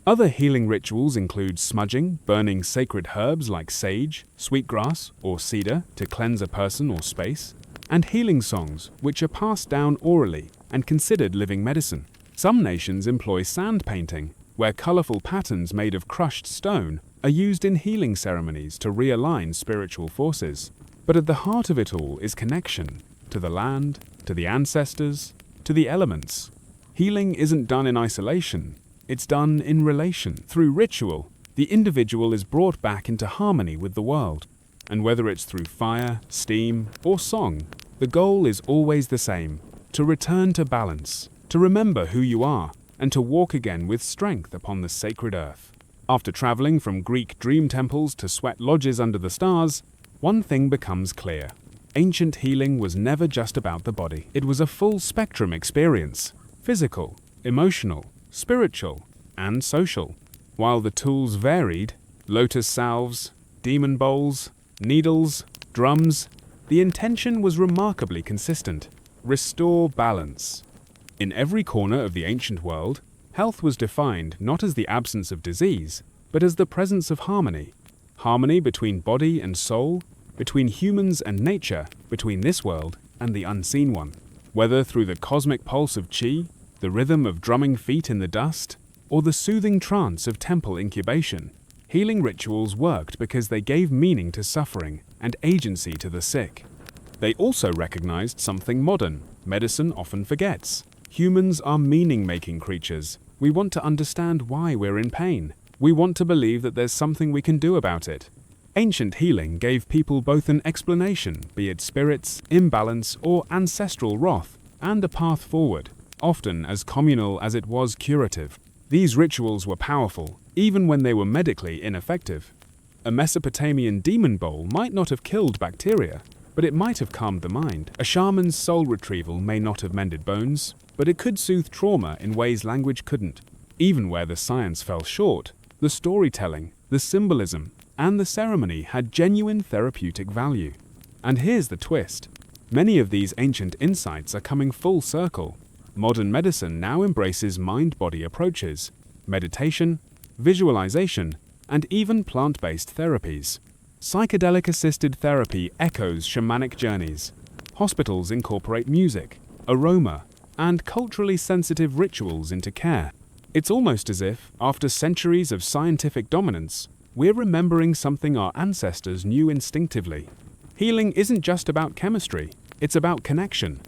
Other healing rituals include smudging, burning sacred herbs like sage, sweetgrass, or cedar to cleanse a person or space, and healing songs, which are passed down orally and considered living medicine. Some nations employ sand painting, where colorful patterns made of crushed stone are used in healing ceremonies to realign spiritual forces. But at the heart of it all is connection to the land, to the ancestors, to the elements. Healing isn't done in isolation. It's done in relation. Through ritual, the individual is brought back into harmony with the world. And whether it's through fire, steam, or song, the goal is always the same: to return to balance, to remember who you are, and to walk again with strength upon the sacred earth. After traveling from Greek dream temples to sweat lodges under the stars, one thing becomes clear. Ancient healing was never just about the body. It was a full spectrum experience: physical, emotional, spiritual, and social. While the tools varied, lotus salves, demon bowls, needles, drums, the intention was remarkably consistent: restore balance. In every corner of the ancient world, health was defined not as the absence of disease, but as the presence of harmony. Harmony between body and soul, between humans and nature, between this world and the unseen one. Whether through the cosmic pulse of qi, the rhythm of drumming feet in the dust, or the soothing trance of temple incubation, healing rituals worked because they gave meaning to suffering and agency to the sick. They also recognized something modern medicine often forgets. Humans are meaning-making creatures. We want to understand why we're in pain. We want to believe that there's something we can do about it. Ancient healing gave people both an explanation, be it spirits, imbalance, or ancestral wrath, and a path forward, often as communal as it was curative. These rituals were powerful, even when they were medically ineffective. A Mesopotamian demon bowl might not have killed bacteria, but it might have calmed the mind. A shaman's soul retrieval may not have mended bones, but it could soothe trauma in ways language couldn't. Even where the science fell short, the storytelling, the symbolism, and the ceremony had genuine therapeutic value. And here's the twist. Many of these ancient insights are coming full circle. Modern medicine now embraces mind-body approaches, meditation, visualization, and even plant-based therapies. Psychedelic-assisted therapy echoes shamanic journeys. Hospitals incorporate music, aroma, and culturally sensitive rituals into care. It's almost as if, after centuries of scientific dominance, we're remembering something our ancestors knew instinctively. Healing isn't just about chemistry, it's about connection.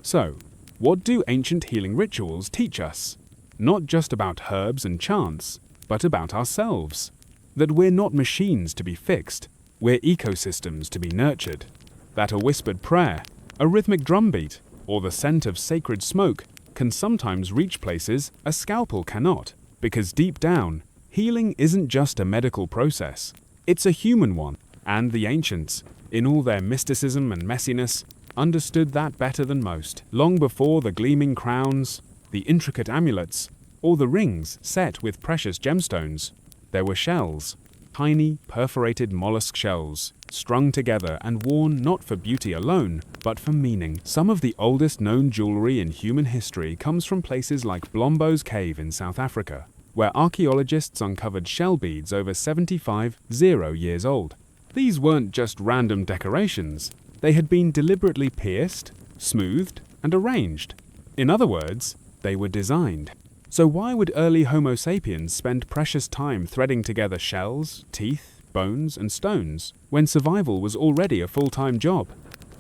So, what do ancient healing rituals teach us? Not just about herbs and chants, but about ourselves. That we're not machines to be fixed, we're ecosystems to be nurtured. That a whispered prayer, a rhythmic drumbeat, or the scent of sacred smoke can sometimes reach places a scalpel cannot, because deep down, healing isn't just a medical process, it's a human one. And the ancients, in all their mysticism and messiness, understood that better than most. Long before the gleaming crowns, the intricate amulets, or the rings set with precious gemstones, there were shells, tiny perforated mollusk shells, strung together and worn not for beauty alone, but for meaning. Some of the oldest known jewelry in human history comes from places like Blombo's Cave in South Africa, where archaeologists uncovered shell beads over 75,000 years old. These weren't just random decorations, they had been deliberately pierced, smoothed, and arranged. In other words, they were designed. So why would early Homo sapiens spend precious time threading together shells, teeth, bones, and stones, when survival was already a full-time job?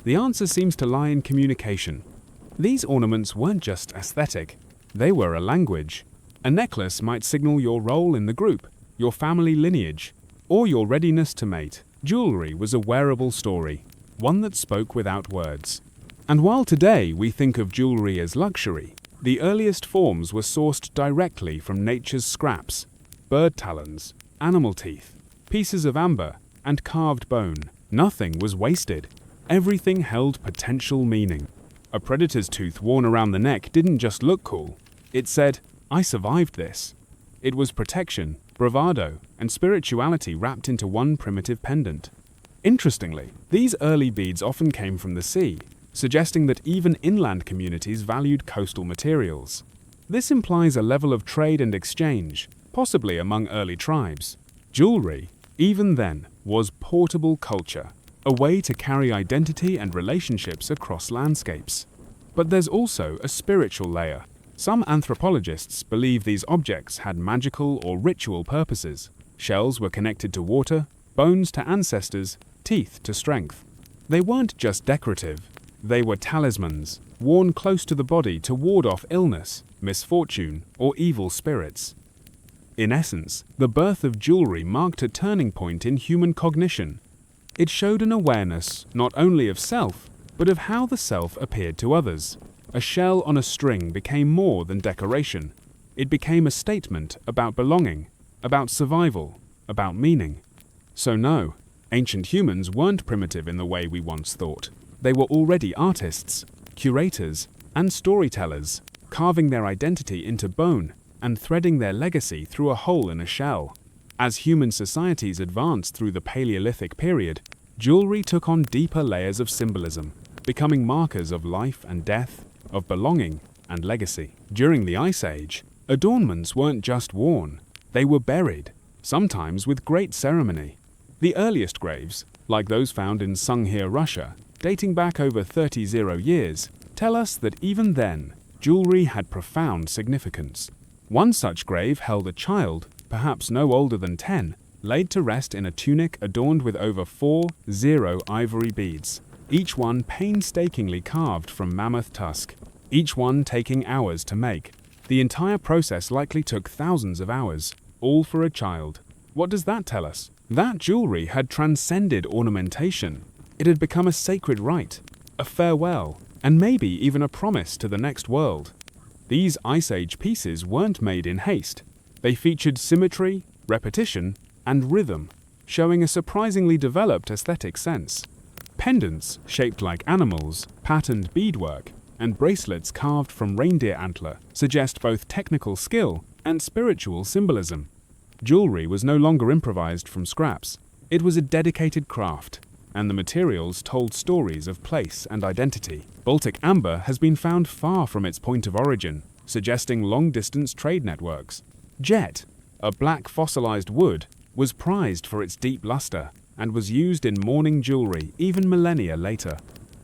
The answer seems to lie in communication. These ornaments weren't just aesthetic, they were a language. A necklace might signal your role in the group, your family lineage, or your readiness to mate. Jewelry was a wearable story, one that spoke without words. And while today we think of jewelry as luxury, the earliest forms were sourced directly from nature's scraps: bird talons, animal teeth, pieces of amber, and carved bone. Nothing was wasted. Everything held potential meaning. A predator's tooth worn around the neck didn't just look cool. It said, "I survived this." It was protection, bravado, and spirituality wrapped into one primitive pendant. Interestingly, these early beads often came from the sea, suggesting that even inland communities valued coastal materials. This implies a level of trade and exchange, possibly among early tribes. Jewelry, even then, was portable culture, a way to carry identity and relationships across landscapes. But there's also a spiritual layer. Some anthropologists believe these objects had magical or ritual purposes. Shells were connected to water, bones to ancestors, teeth to strength. They weren't just decorative, they were talismans, worn close to the body to ward off illness, misfortune, or evil spirits. In essence, the birth of jewelry marked a turning point in human cognition. It showed an awareness not only of self, but of how the self appeared to others. A shell on a string became more than decoration. It became a statement about belonging, about survival, about meaning. So no, ancient humans weren't primitive in the way we once thought. They were already artists, curators, and storytellers, carving their identity into bone and threading their legacy through a hole in a shell. As human societies advanced through the Paleolithic period, jewelry took on deeper layers of symbolism, becoming markers of life and death, of belonging and legacy. During the Ice Age, adornments weren't just worn, they were buried, sometimes with great ceremony. The earliest graves, like those found in Sungheer, Russia, dating back over 30 years, tell us that even then, jewelry had profound significance. One such grave held a child, perhaps no older than 10, laid to rest in a tunic adorned with over 40 ivory beads, each one painstakingly carved from mammoth tusk, each one taking hours to make. The entire process likely took thousands of hours, all for a child. What does that tell us? That jewelry had transcended ornamentation. It had become a sacred rite, a farewell, and maybe even a promise to the next world. These Ice Age pieces weren't made in haste. They featured symmetry, repetition, and rhythm, showing a surprisingly developed aesthetic sense. Pendants shaped like animals, patterned beadwork, and bracelets carved from reindeer antler suggest both technical skill and spiritual symbolism. Jewelry was no longer improvised from scraps. It was a dedicated craft, and the materials told stories of place and identity. Baltic amber has been found far from its point of origin, suggesting long-distance trade networks. Jet, a black fossilized wood, was prized for its deep luster and was used in mourning jewelry even millennia later.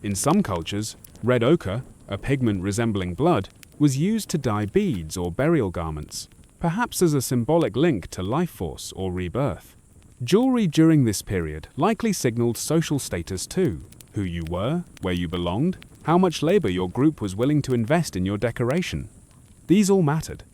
In some cultures, red ochre, a pigment resembling blood, was used to dye beads or burial garments, perhaps as a symbolic link to life force or rebirth. Jewelry during this period likely signaled social status too: who you were, where you belonged, how much labor your group was willing to invest in your decoration. These all mattered.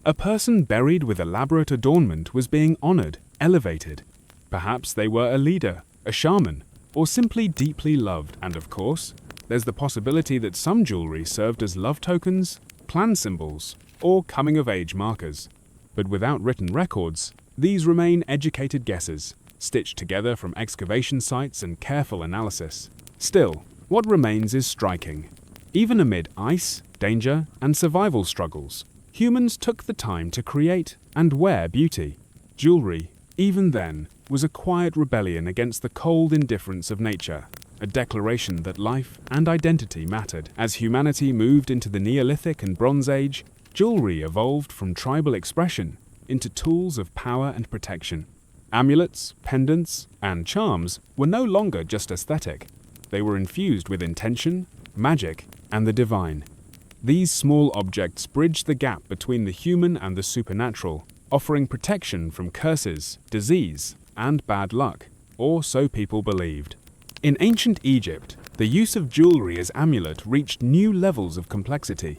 A person buried with elaborate adornment was being honored, elevated. Perhaps they were a leader, a shaman, or simply deeply loved. And of course, there's the possibility that some jewelry served as love tokens, clan symbols, or coming-of-age markers. But without written records, these remain educated guesses, stitched together from excavation sites and careful analysis. Still, what remains is striking. Even amid ice, danger, and survival struggles, humans took the time to create and wear beauty. Jewelry, even then, was a quiet rebellion against the cold indifference of nature, a declaration that life and identity mattered. As humanity moved into the Neolithic and Bronze Age, jewelry evolved from tribal expression into tools of power and protection. Amulets, pendants, and charms were no longer just aesthetic. They were infused with intention, magic, and the divine. These small objects bridged the gap between the human and the supernatural, offering protection from curses, disease, and bad luck, or so people believed. In ancient Egypt, the use of jewelry as amulet reached new levels of complexity.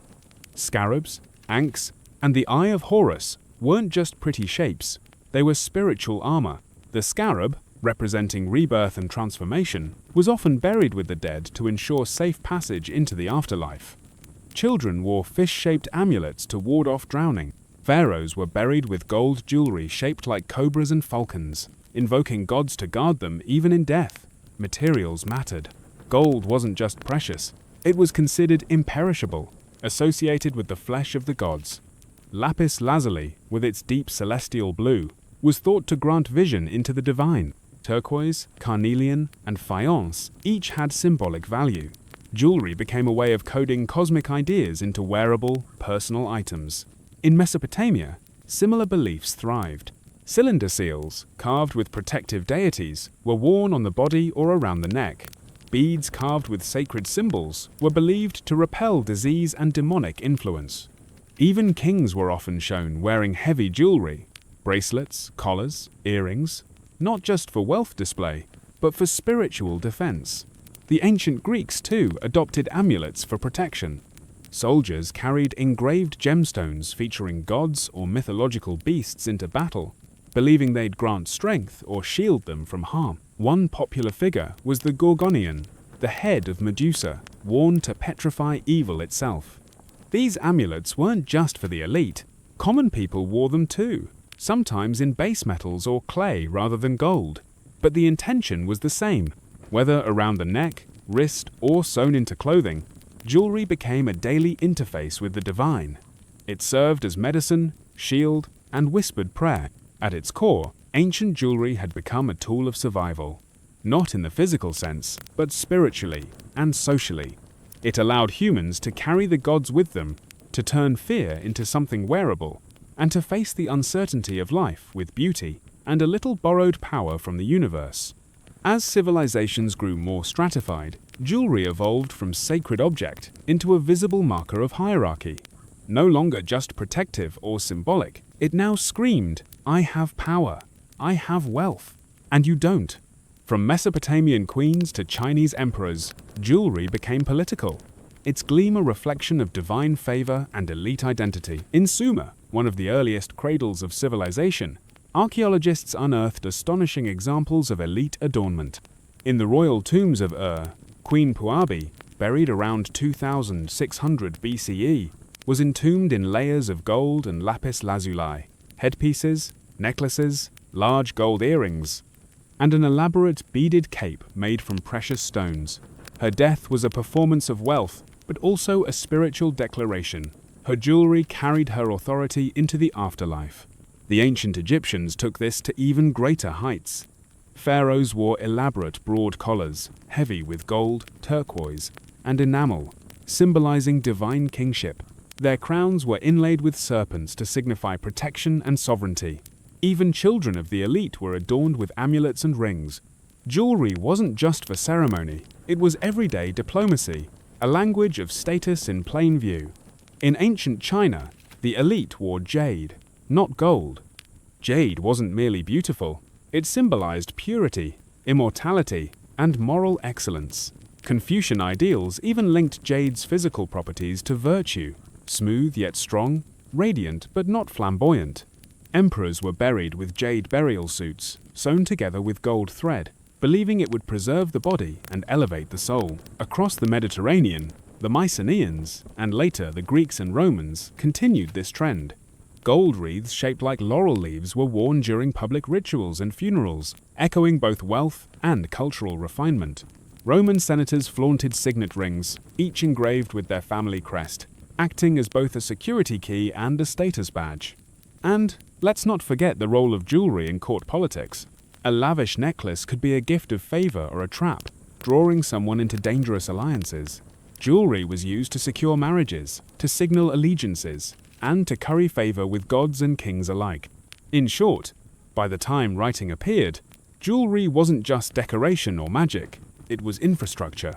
Scarabs, ankhs, and the Eye of Horus weren't just pretty shapes, they were spiritual armor. The scarab, representing rebirth and transformation, was often buried with the dead to ensure safe passage into the afterlife. Children wore fish-shaped amulets to ward off drowning. Pharaohs were buried with gold jewelry shaped like cobras and falcons, invoking gods to guard them even in death. Materials mattered. Gold wasn't just precious, it was considered imperishable, associated with the flesh of the gods. Lapis lazuli, with its deep celestial blue, was thought to grant vision into the divine. turquoise, carnelian, and faience each had symbolic value. Jewelry became a way of coding cosmic ideas into wearable, personal items. In Mesopotamia, similar beliefs thrived. Cylinder seals, carved with protective deities, were worn on the body or around the neck. Beads carved with sacred symbols were believed to repel disease and demonic influence. Even kings were often shown wearing heavy jewelry, bracelets, collars, earrings, not just for wealth display, but for spiritual defense. The ancient Greeks, too, adopted amulets for protection. Soldiers carried engraved gemstones featuring gods or mythological beasts into battle, believing they'd grant strength or shield them from harm. One popular figure was the Gorgonian, the head of Medusa, worn to petrify evil itself. These amulets weren't just for the elite. Common people wore them too, sometimes in base metals or clay rather than gold. But the intention was the same. Whether around the neck, wrist, or sewn into clothing, jewelry became a daily interface with the divine. It served as medicine, shield, and whispered prayer. At its core, ancient jewelry had become a tool of survival, not in the physical sense, but spiritually and socially. It allowed humans to carry the gods with them, to turn fear into something wearable, and to face the uncertainty of life with beauty and a little borrowed power from the universe. As civilizations grew more stratified, jewelry evolved from sacred object into a visible marker of hierarchy. No longer just protective or symbolic, it now screamed, "I have power, I have wealth, and you don't." From Mesopotamian queens to Chinese emperors, jewelry became political. Its gleam a reflection of divine favor and elite identity. In Sumer, one of the earliest cradles of civilization, archaeologists unearthed astonishing examples of elite adornment. In the royal tombs of Queen Puabi, buried around 2600 BCE, was entombed in layers of gold and lapis lazuli, headpieces, necklaces, large gold earrings, and an elaborate beaded cape made from precious stones. Her death was a performance of wealth, but also a spiritual declaration. Her jewelry carried her authority into the afterlife. The ancient Egyptians took this to even greater heights. Pharaohs wore elaborate broad collars, heavy with gold, turquoise, and enamel, symbolizing divine kingship. Their crowns were inlaid with serpents to signify protection and sovereignty. Even children of the elite were adorned with amulets and rings. Jewelry wasn't just for ceremony, it was everyday diplomacy, a language of status in plain view. In ancient China, the elite wore jade, not gold. Jade wasn't merely beautiful, it symbolized purity, immortality, and moral excellence. Confucian ideals even linked jade's physical properties to virtue, smooth yet strong, radiant but not flamboyant. Emperors were buried with jade burial suits, sewn together with gold thread, believing it would preserve the body and elevate the soul. Across the Mediterranean, the Mycenaeans, and later the Greeks and Romans, continued this trend. Gold wreaths shaped like laurel leaves were worn during public rituals and funerals, echoing both wealth and cultural refinement. Roman senators flaunted signet rings, each engraved with their family crest, acting as both a security key and a status badge. And let's not forget the role of jewelry in court politics. A lavish necklace could be a gift of favor or a trap, drawing someone into dangerous alliances. Jewelry was used to secure marriages, to signal allegiances, and to curry favor with gods and kings alike. In short, by the time writing appeared, jewelry wasn't just decoration or magic, it was infrastructure.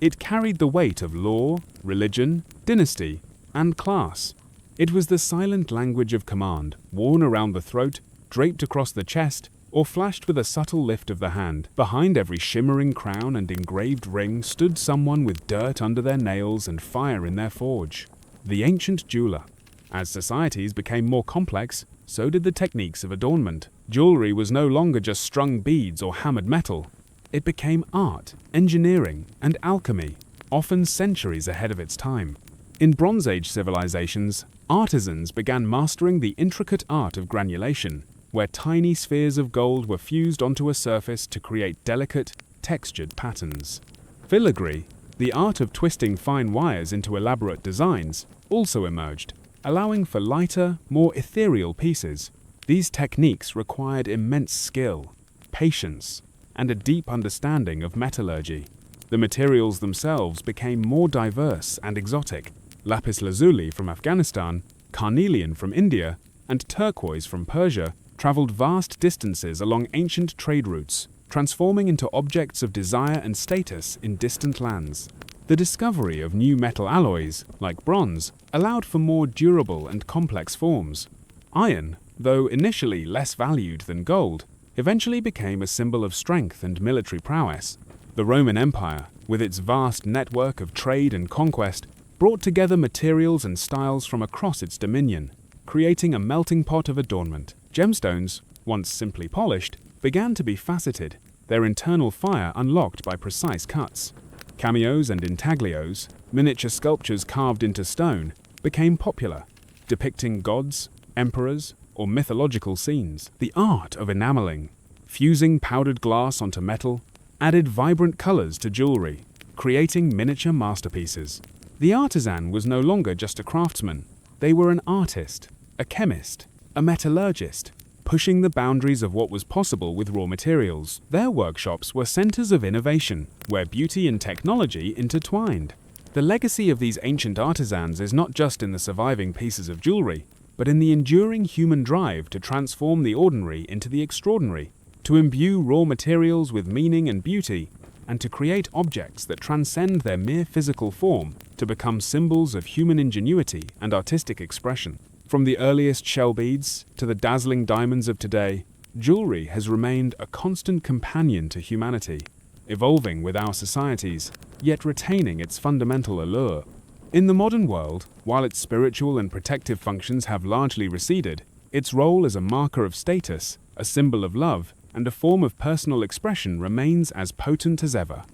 It carried the weight of law, religion, dynasty, and class. It was the silent language of command, worn around the throat, draped across the chest, or flashed with a subtle lift of the hand. Behind every shimmering crown and engraved ring stood someone with dirt under their nails and fire in their forge. The ancient jeweler. As societies became more complex, so did the techniques of adornment. Jewelry was no longer just strung beads or hammered metal. It became art, engineering, and alchemy, often centuries ahead of its time. In Bronze Age civilizations, artisans began mastering the intricate art of granulation, where tiny spheres of gold were fused onto a surface to create delicate, textured patterns. Filigree, the art of twisting fine wires into elaborate designs, also emerged, allowing for lighter, more ethereal pieces. These techniques required immense skill, patience, and a deep understanding of metallurgy. The materials themselves became more diverse and exotic. Lapis lazuli from Afghanistan, carnelian from India, and turquoise from Persia traveled vast distances along ancient trade routes, transforming into objects of desire and status in distant lands. The discovery of new metal alloys, like bronze, allowed for more durable and complex forms. Iron, though initially less valued than gold, eventually became a symbol of strength and military prowess. The Roman Empire, with its vast network of trade and conquest, brought together materials and styles from across its dominion, creating a melting pot of adornment. Gemstones, once simply polished, began to be faceted, their internal fire unlocked by precise cuts. Cameos and intaglios, miniature sculptures carved into stone, became popular, depicting gods, emperors, or mythological scenes. The art of enameling, fusing powdered glass onto metal, added vibrant colors to jewelry, creating miniature masterpieces. The artisan was no longer just a craftsman. They were an artist, a chemist, a metallurgist, pushing the boundaries of what was possible with raw materials. Their workshops were centers of innovation, where beauty and technology intertwined. The legacy of these ancient artisans is not just in the surviving pieces of jewelry, but in the enduring human drive to transform the ordinary into the extraordinary, to imbue raw materials with meaning and beauty, and to create objects that transcend their mere physical form to become symbols of human ingenuity and artistic expression. From the earliest shell beads to the dazzling diamonds of today, jewelry has remained a constant companion to humanity, evolving with our societies, yet retaining its fundamental allure. In the modern world, while its spiritual and protective functions have largely receded, its role as a marker of status, a symbol of love, and a form of personal expression remains as potent as ever.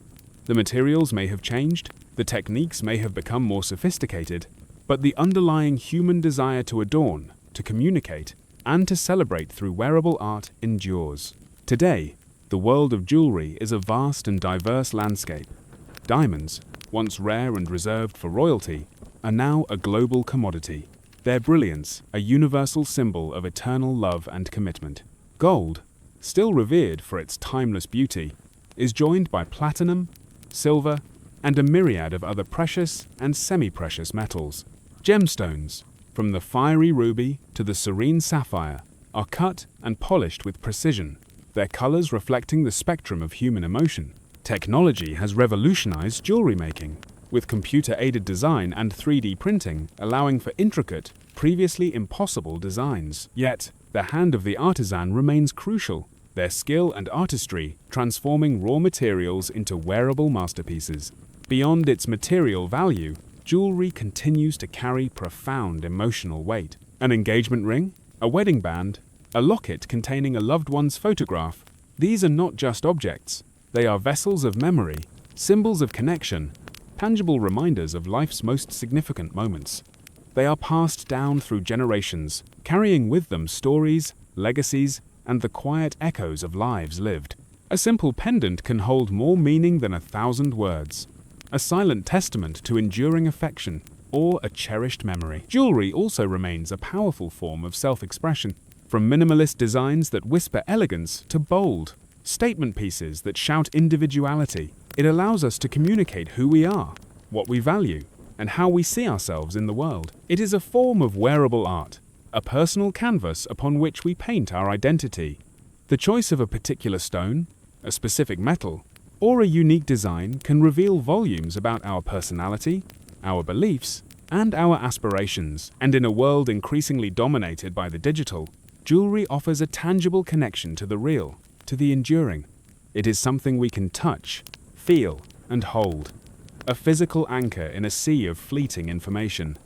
The materials may have changed, the techniques may have become more sophisticated, but the underlying human desire to adorn, to communicate, and to celebrate through wearable art endures. Today, the world of jewelry is a vast and diverse landscape. Diamonds, once rare and reserved for royalty, are now a global commodity. Their brilliance, a universal symbol of eternal love and commitment. Gold, still revered for its timeless beauty, is joined by platinum, silver, and a myriad of other precious and semi-precious metals. Gemstones, from the fiery ruby to the serene sapphire, are cut and polished with precision, their colors reflecting the spectrum of human emotion. Technology has revolutionized jewelry making, with computer-aided design and 3D printing allowing for intricate, previously impossible designs. Yet, the hand of the artisan remains crucial, their skill and artistry transforming raw materials into wearable masterpieces. Beyond its material value, jewelry continues to carry profound emotional weight. An engagement ring, a wedding band, a locket containing a loved one's photograph, these are not just objects. They are vessels of memory, symbols of connection, tangible reminders of life's most significant moments. They are passed down through generations, carrying with them stories, legacies, and the quiet echoes of lives lived. A simple pendant can hold more meaning than 1,000 words. A silent testament to enduring affection, or a cherished memory. Jewelry also remains a powerful form of self-expression, from minimalist designs that whisper elegance to bold statement pieces that shout individuality. It allows us to communicate who we are, what we value, and how we see ourselves in the world. It is a form of wearable art, a personal canvas upon which we paint our identity. The choice of a particular stone, a specific metal, or a unique design can reveal volumes about our personality, our beliefs, and our aspirations. And in a world increasingly dominated by the digital, jewelry offers a tangible connection to the real, to the enduring. It is something we can touch, feel, and hold. A physical anchor in a sea of fleeting information.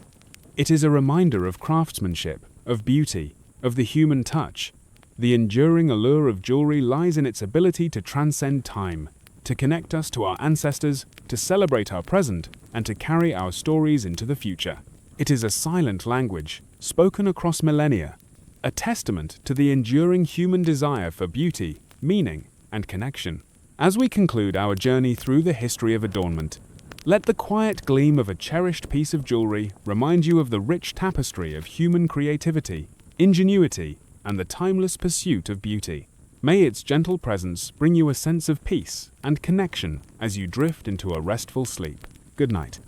It is a reminder of craftsmanship, of beauty, of the human touch. The enduring allure of jewelry lies in its ability to transcend time, to connect us to our ancestors, to celebrate our present, and to carry our stories into the future. It is a silent language, spoken across millennia, a testament to the enduring human desire for beauty, meaning, and connection. As we conclude our journey through the history of adornment, let the quiet gleam of a cherished piece of jewelry remind you of the rich tapestry of human creativity, ingenuity, and the timeless pursuit of beauty. May its gentle presence bring you a sense of peace and connection as you drift into a restful sleep. Good night.